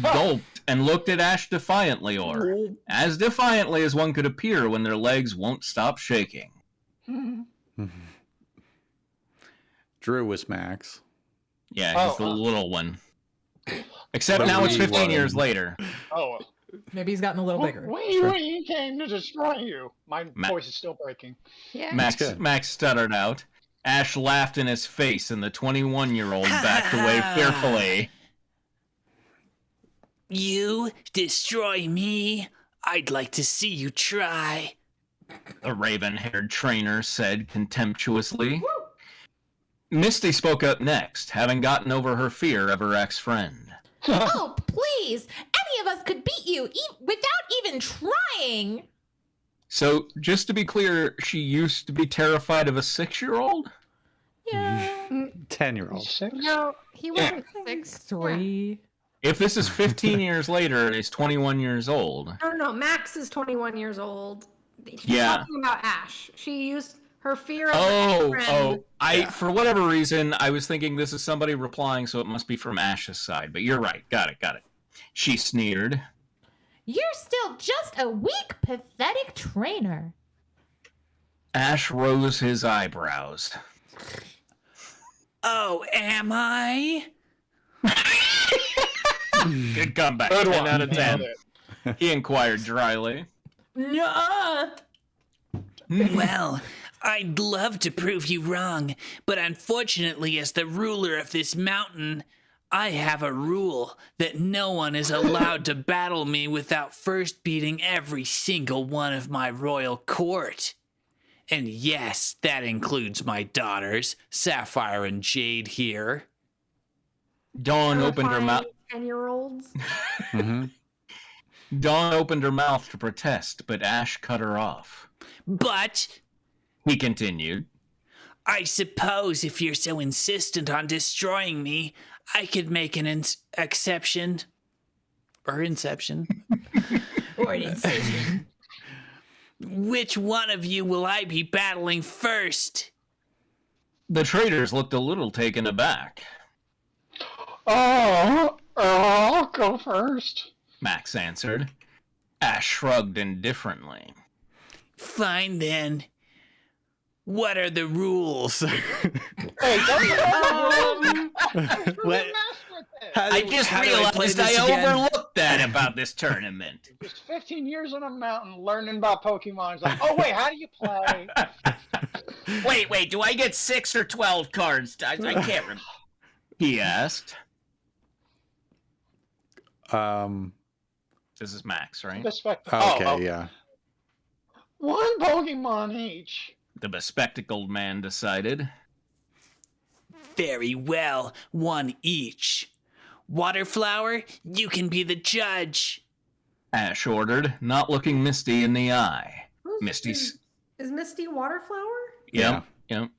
gulped and looked at Ash defiantly, or as defiantly as one could appear when their legs won't stop shaking. Drew was Max. Yeah, he's the little one. Except But now it's we 15 years won. later. Oh, Maybe he's gotten a little bigger. we came to destroy you. My voice is still breaking. Yeah. Max stuttered out. Ash laughed in his face, and the 21-year-old backed away fearfully. You destroy me? I'd like to see you try. The raven-haired trainer said contemptuously. Misty spoke up next, having gotten over her fear of her ex-friend. Oh, please! Any of us could beat you without even trying! So, just to be clear, she used to be terrified of a 6-year-old? Yeah. 10-year-old. No, he wasn't 6. 3. If this is 15 years later and he's 21 years old. No, Max is 21 years old. She's Yeah. talking about Ash. She used her fear of her friend. For whatever reason, I was thinking this is somebody replying, so it must be from Ash's side. But you're right. Got it. She sneered. You're still just a weak, pathetic trainer. Ash rose his eyebrows. Oh, am I? Good comeback. Good 10 one. out of 10. Nailed it. He inquired dryly. Nuh-uh. Well, I'd love to prove you wrong, but unfortunately, as the ruler of this mountain, I have a rule that no one is allowed to battle me without first beating every single one of my royal court. And yes, that includes my daughters, Sapphire and Jade here. Dawn opened her mouth. 10-year-olds. Dawn opened her mouth to protest, but Ash cut her off. But He continued. I suppose if you're so insistent on destroying me, I could make an exception. Or inception. Or an incision. Which one of you will I be battling first? The traders looked a little taken aback. I'll go first. Max answered. Ash shrugged indifferently. Fine then. What are the rules? Hey, don't What? I just how do I play realized this I again? overlooked that about this tournament. Just 15 years on a mountain learning about Pokemon. It's like, oh wait, how do you play? Wait, do I get 6 or 12 cards? I can't remember. He asked. Um. This is Max, right? Okay. Yeah. One Pokemon each. The bespectacled man decided. Very well, one each. Waterflower, you can be the judge. Ash ordered, not looking Misty in the eye. Misty's. Is Misty Waterflower? Yep. That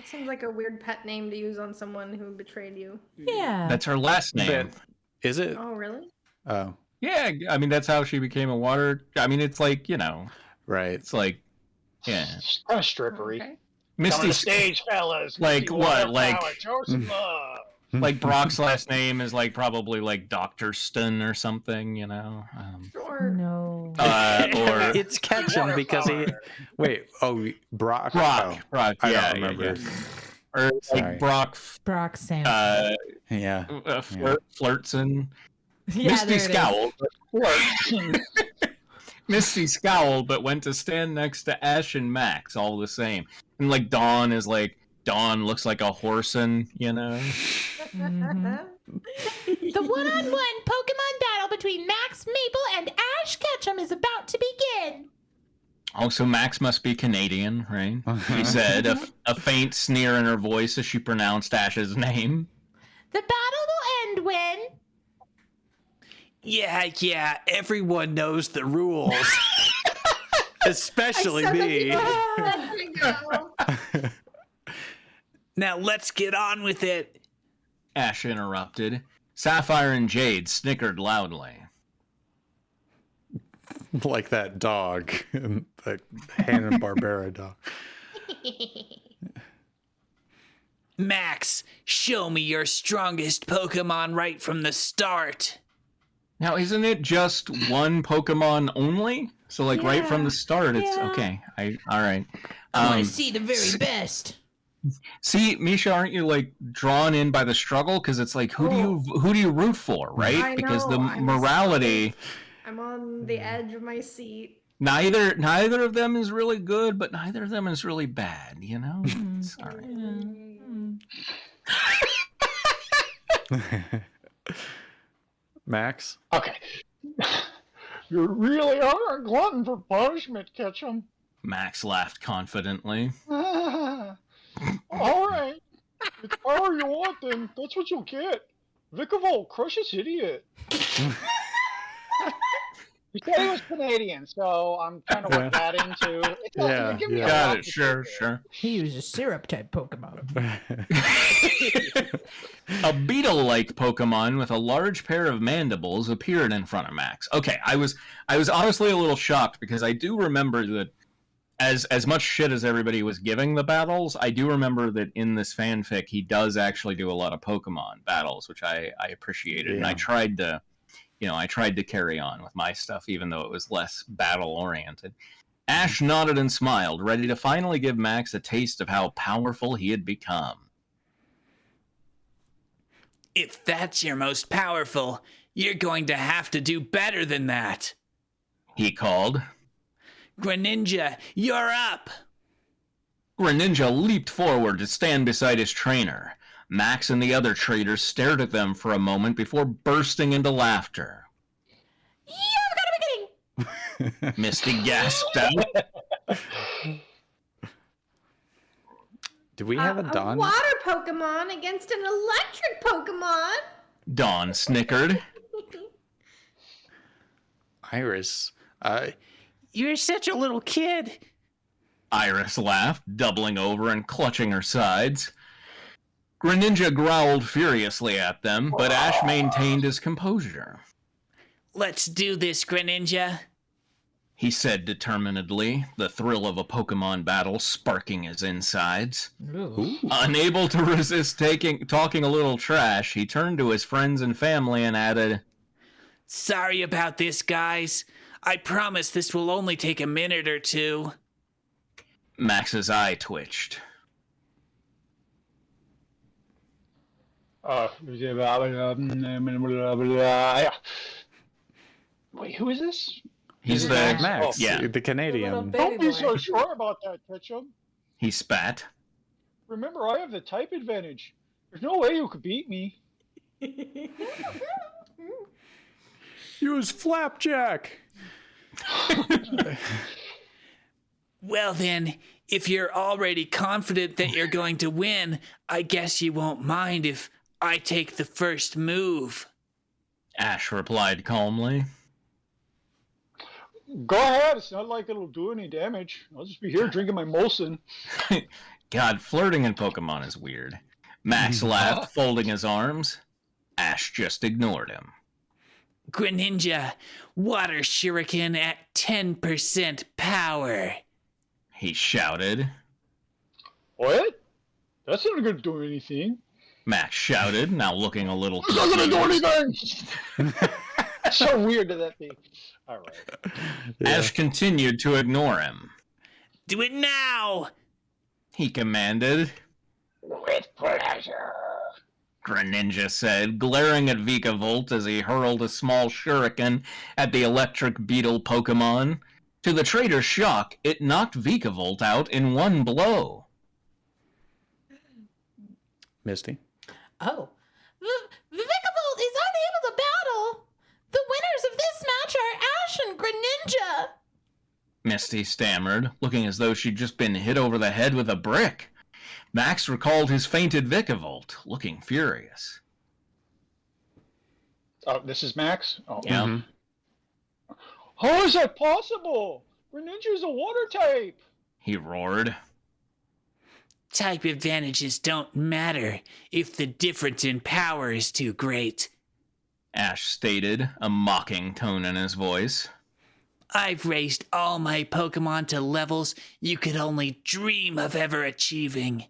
seems like a weird pet name to use on someone who betrayed you. Yeah. That's her last name. Is it? Oh, really? Oh, Yeah, I mean, that's how she became a water. I mean, it's like, right. it's like, yeah. It's kind of strippery. Okay. Come on Misty, the stage, fellas. Like Misty what, Waterflower, like- show some love. like Brock's last name is like probably like Dr. Stun or something, Sure. No. Or It's Ketchum because he. Wait. Oh, Brock. Brock. Brock. I Yeah, don't remember. yeah. Or Sorry. like Brock. Brock Samson. Yeah. Flirtson. Yeah, Misty there it is. scowled. Misty scowled, but went to stand next to Ash and Max, all the same. And like Dawn looks like a horseman, Mhm. The one-on-one Pokemon battle between Max Maple and Ash Ketchum is about to begin. Oh, so Max must be Canadian, right? She said, a faint sneer in her voice as she pronounced Ash's name. The battle will end when... Yeah, everyone knows the rules. Especially me. Now let's get on with it. Ash interrupted. Sapphire and Jade snickered loudly. Like that dog, the Hanna-Barbera dog. Max, show me your strongest Pokemon right from the start. Now, isn't it just one Pokemon only? So, like, right from the start, it's okay. All right. I want to see the very best. See, Misha, aren't you like drawn in by the struggle? Because it's like, who do you root for, right? I Because the know, I'm morality. I'm on the edge of my seat. Neither of them is really good, but neither of them is really bad. You know. It's all right. Max? Okay. You really are a glutton for punishment, Ketchum. Max laughed confidently. All right. If power you want, then that's what you'll get. Vikavolt, crush this idiot. You said he was Canadian, so I'm trying to work that into. Got it. Sure. He was a syrup type Pokemon. A beetle-like Pokemon with a large pair of mandibles appeared in front of Max. Okay, I was honestly a little shocked because I do remember that as much shit as everybody was giving the battles, I do remember that in this fanfic he does actually do a lot of Pokemon battles, which I appreciated, and I tried to carry on with my stuff, even though it was less battle-oriented. Ash nodded and smiled, ready to finally give Max a taste of how powerful he had become. If that's your most powerful, you're going to have to do better than that. He called. Greninja, you're up! Greninja leaped forward to stand beside his trainer. Max and the other traders stared at them for a moment before bursting into laughter. You've got a beginning! Misty gasped out. Do we have a Dawn? A water Pokemon against an electric Pokemon? Dawn snickered. Iris, You're such a little kid. Iris laughed, doubling over and clutching her sides. Greninja growled furiously at them, but Ash maintained his composure. Let's do this, Greninja. He said determinedly, the thrill of a Pokemon battle sparking his insides. Ooh. Unable to resist talking a little trash, he turned to his friends and family and added, Sorry about this, guys. I promise this will only take a minute or two. Max's eye twitched. Wait, who is this? He's the Max, yeah. the Canadian. Don't be so sure about that, Ketchum. He spat. Remember, I have the type advantage. There's no way you could beat me. Use Flapjack! Well then, if you're already confident that you're going to win, I guess you won't mind if I take the first move. Ash replied calmly. Go ahead. It's not like it'll do any damage. I'll just be here drinking my Molson. God, flirting in Pokemon is weird. Max laughed, folding his arms. Ash just ignored him. Greninja, Water Shuriken at 10% power. He shouted. What? That's not going to do anything. Max shouted, now looking a little It's not going to do confused. anything! So weird that that be. All right. Yeah. Ash continued to ignore him. Do it now! He commanded. With pleasure. Greninja said, glaring at Vikavolt as he hurled a small shuriken at the electric beetle Pokemon. To the trader's shock, it knocked Vikavolt out in one blow. Misty? Oh. Vikavolt is unable to battle! The winners of this match are Ash and Greninja! Misty stammered, looking as though she'd just been hit over the head with a brick. Max recalled his fainted Vikavolt, looking furious. Oh, this is Max? Oh. Yeah. Mm-hmm. How is that possible? Greninja is a water type. He roared. Type advantages don't matter if the difference in power is too great. Ash stated, a mocking tone in his voice. I've raised all my Pokemon to levels you could only dream of ever achieving.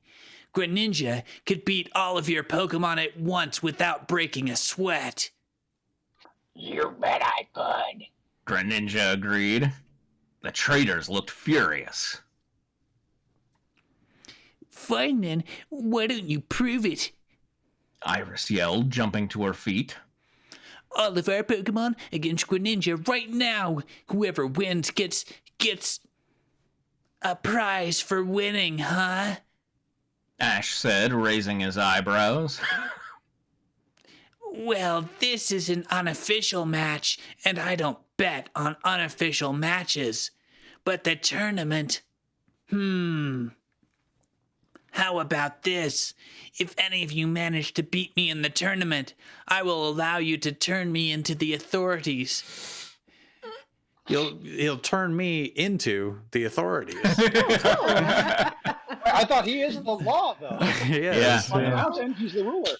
Greninja could beat all of your Pokemon at once without breaking a sweat. You bet I could. Greninja agreed. The traitors looked furious. Fine then, why don't you prove it? Iris yelled, jumping to her feet. All of our Pokemon against Greninja right now. Whoever wins gets a prize for winning, huh? Ash said, raising his eyebrows. Well, this is an unofficial match, and I don't bet on unofficial matches. But the tournament... How about this? If any of you manage to beat me in the tournament, I will allow you to turn me into the authorities. He'll turn me into the authorities. I thought he is the law, though. Yeah. On the mountain, he's the ruler.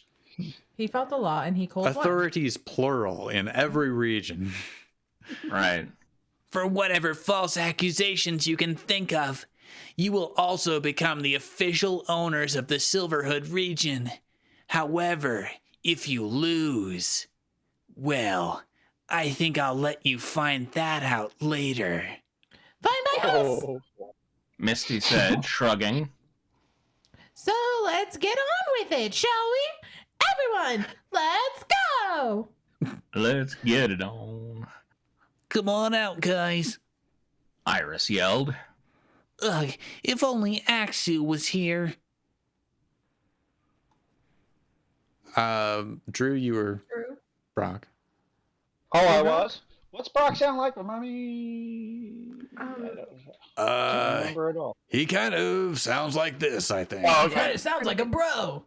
He felt the law and he called Authorities plural in every region. Right. For whatever false accusations you can think of, you will also become the official owners of the Silverhood region. However, if you lose, well, I think I'll let you find that out later. Find my house. Misty said, shrugging. So let's get on with it, shall we? Everyone, let's go. Let's get it on. Come on out, guys. Iris yelled. Ugh, if only Axu was here. Drew, you were True. Brock. Oh, I was? What's Brock sound like? Remind me. I don't remember at all. He kind of sounds like this, I think. Oh, Kind of sounds like a bro.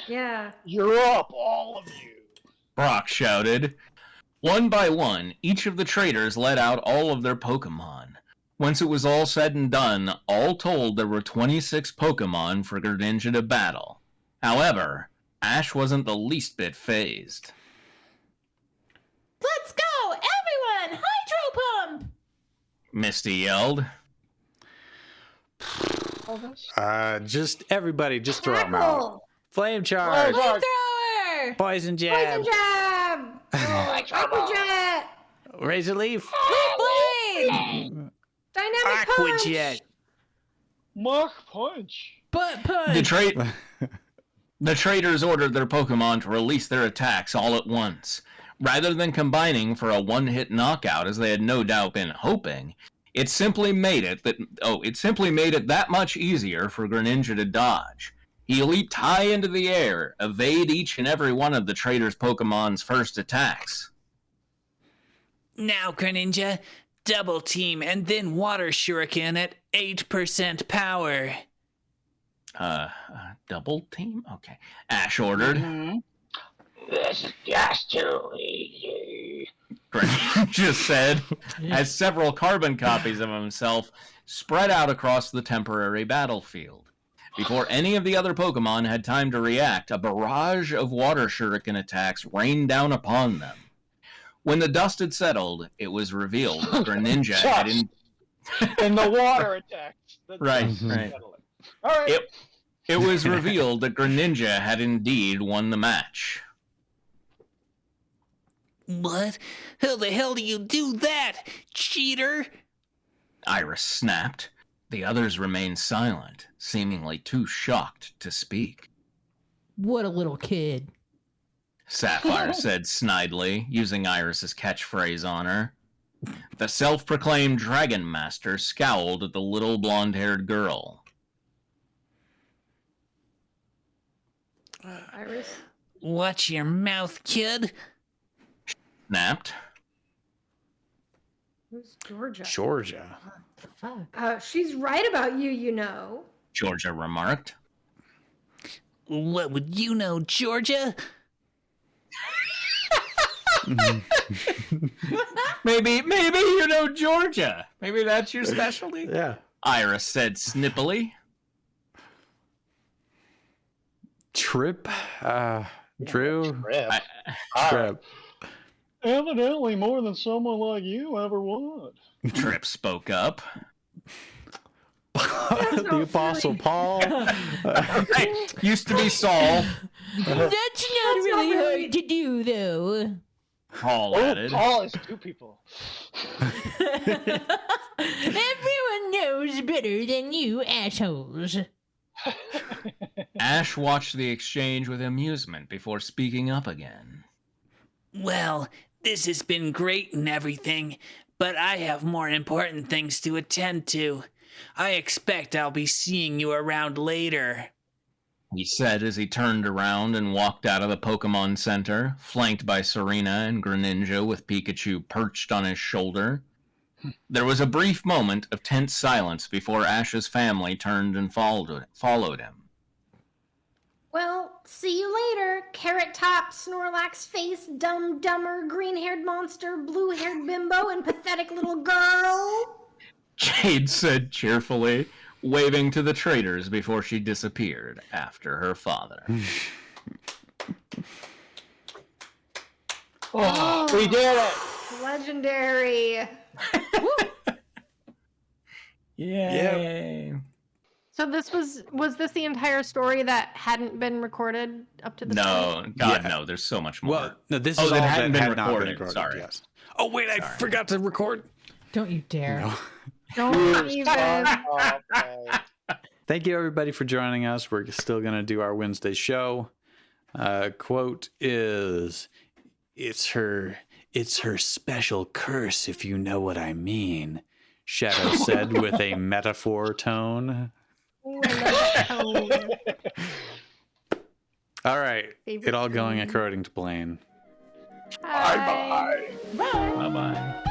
Yeah. You're up, all of you. Brock shouted. One by one, each of the traitors let out all of their Pokemon. Once it was all said and done, all told there were 26 Pokemon for Greninja to battle. However, Ash wasn't the least bit phased. Let's go, everyone! Hydro pump! Misty yelled. Just everybody, just throw them out. Tackle! Flame charge. Flamethrower! Poison jab. Poison jab! Aqua jet! Razor leaf. Blade! Dynamic punch! Aquajet. Mach punch. Butt punch! The traitors ordered their Pokemon to release their attacks all at once. Rather than combining for a one-hit knockout as they had no doubt been hoping, it simply made it that much easier for Greninja to dodge. He leaped high into the air, evade each and every one of the traitors' Pokemon's first attacks. Now, Greninja, double team and then water shuriken at 8% power. Double team? Okay. Ash ordered. Mm-hmm. This is just too easy. Greninja said, as several carbon copies of himself spread out across the temporary battlefield. Before any of the other Pokemon had time to react, a barrage of water shuriken attacks rained down upon them. When the dust had settled, it was revealed that Greninja had In the water attacks. Right. All right. It was revealed that Greninja had indeed won the match. What? How the hell do you do that, cheater? Iris snapped. The others remained silent, seemingly too shocked to speak. What a little kid. Sapphire said snidely, using Iris's catchphrase on her. The self-proclaimed Dragon Master scowled at the little blonde-haired girl. Iris. Watch your mouth, kid. Snapped. Who's Georgia? Georgia. Fuck. She's right about you, you know. Georgia remarked. What would you know, Georgia? Maybe you know Georgia. Maybe that's your specialty. Yeah. Iris said snippily. Trip? Drew? Trip. Trip. Evidently more than someone like you ever would. Trip spoke up. The Apostle Paul. Hey, used to be Saul. That's not really hard to do, though. Paul Oh, added. Paul is 2 people. Everyone knows better than you assholes. Ash watched the exchange with amusement before speaking up again. Well, this has been great and everything, but I have more important things to attend to. I expect I'll be seeing you around later. He said as he turned around and walked out of the Pokemon Center, flanked by Serena and Greninja with Pikachu perched on his shoulder. There was a brief moment of tense silence before Ash's family turned and followed him. Well, see you later, Carrot Top, Snorlax Face, Dumber, green-haired monster, blue-haired bimbo, and pathetic little girl. Jade said cheerfully, waving to the traders before she disappeared after her father. Oh, we did it! Legendary. Yay! So this was this the entire story that hadn't been recorded up to this point? No, God, Yeah. no, there's so much more. Well, no, this Oh, is that all hadn't that been had not been recorded, recorded. sorry. Yes. Oh, wait, I Sorry. forgot to record. Don't you dare. No. Don't even. Okay. Thank you, everybody, for joining us. We're still going to do our Wednesday show. Quote is, it's her special curse, if you know what I mean, Shadow said with a metaphor tone. Ooh, I love that tone. All right. Favorite It all going tone. according to plan. Bye. Bye-bye.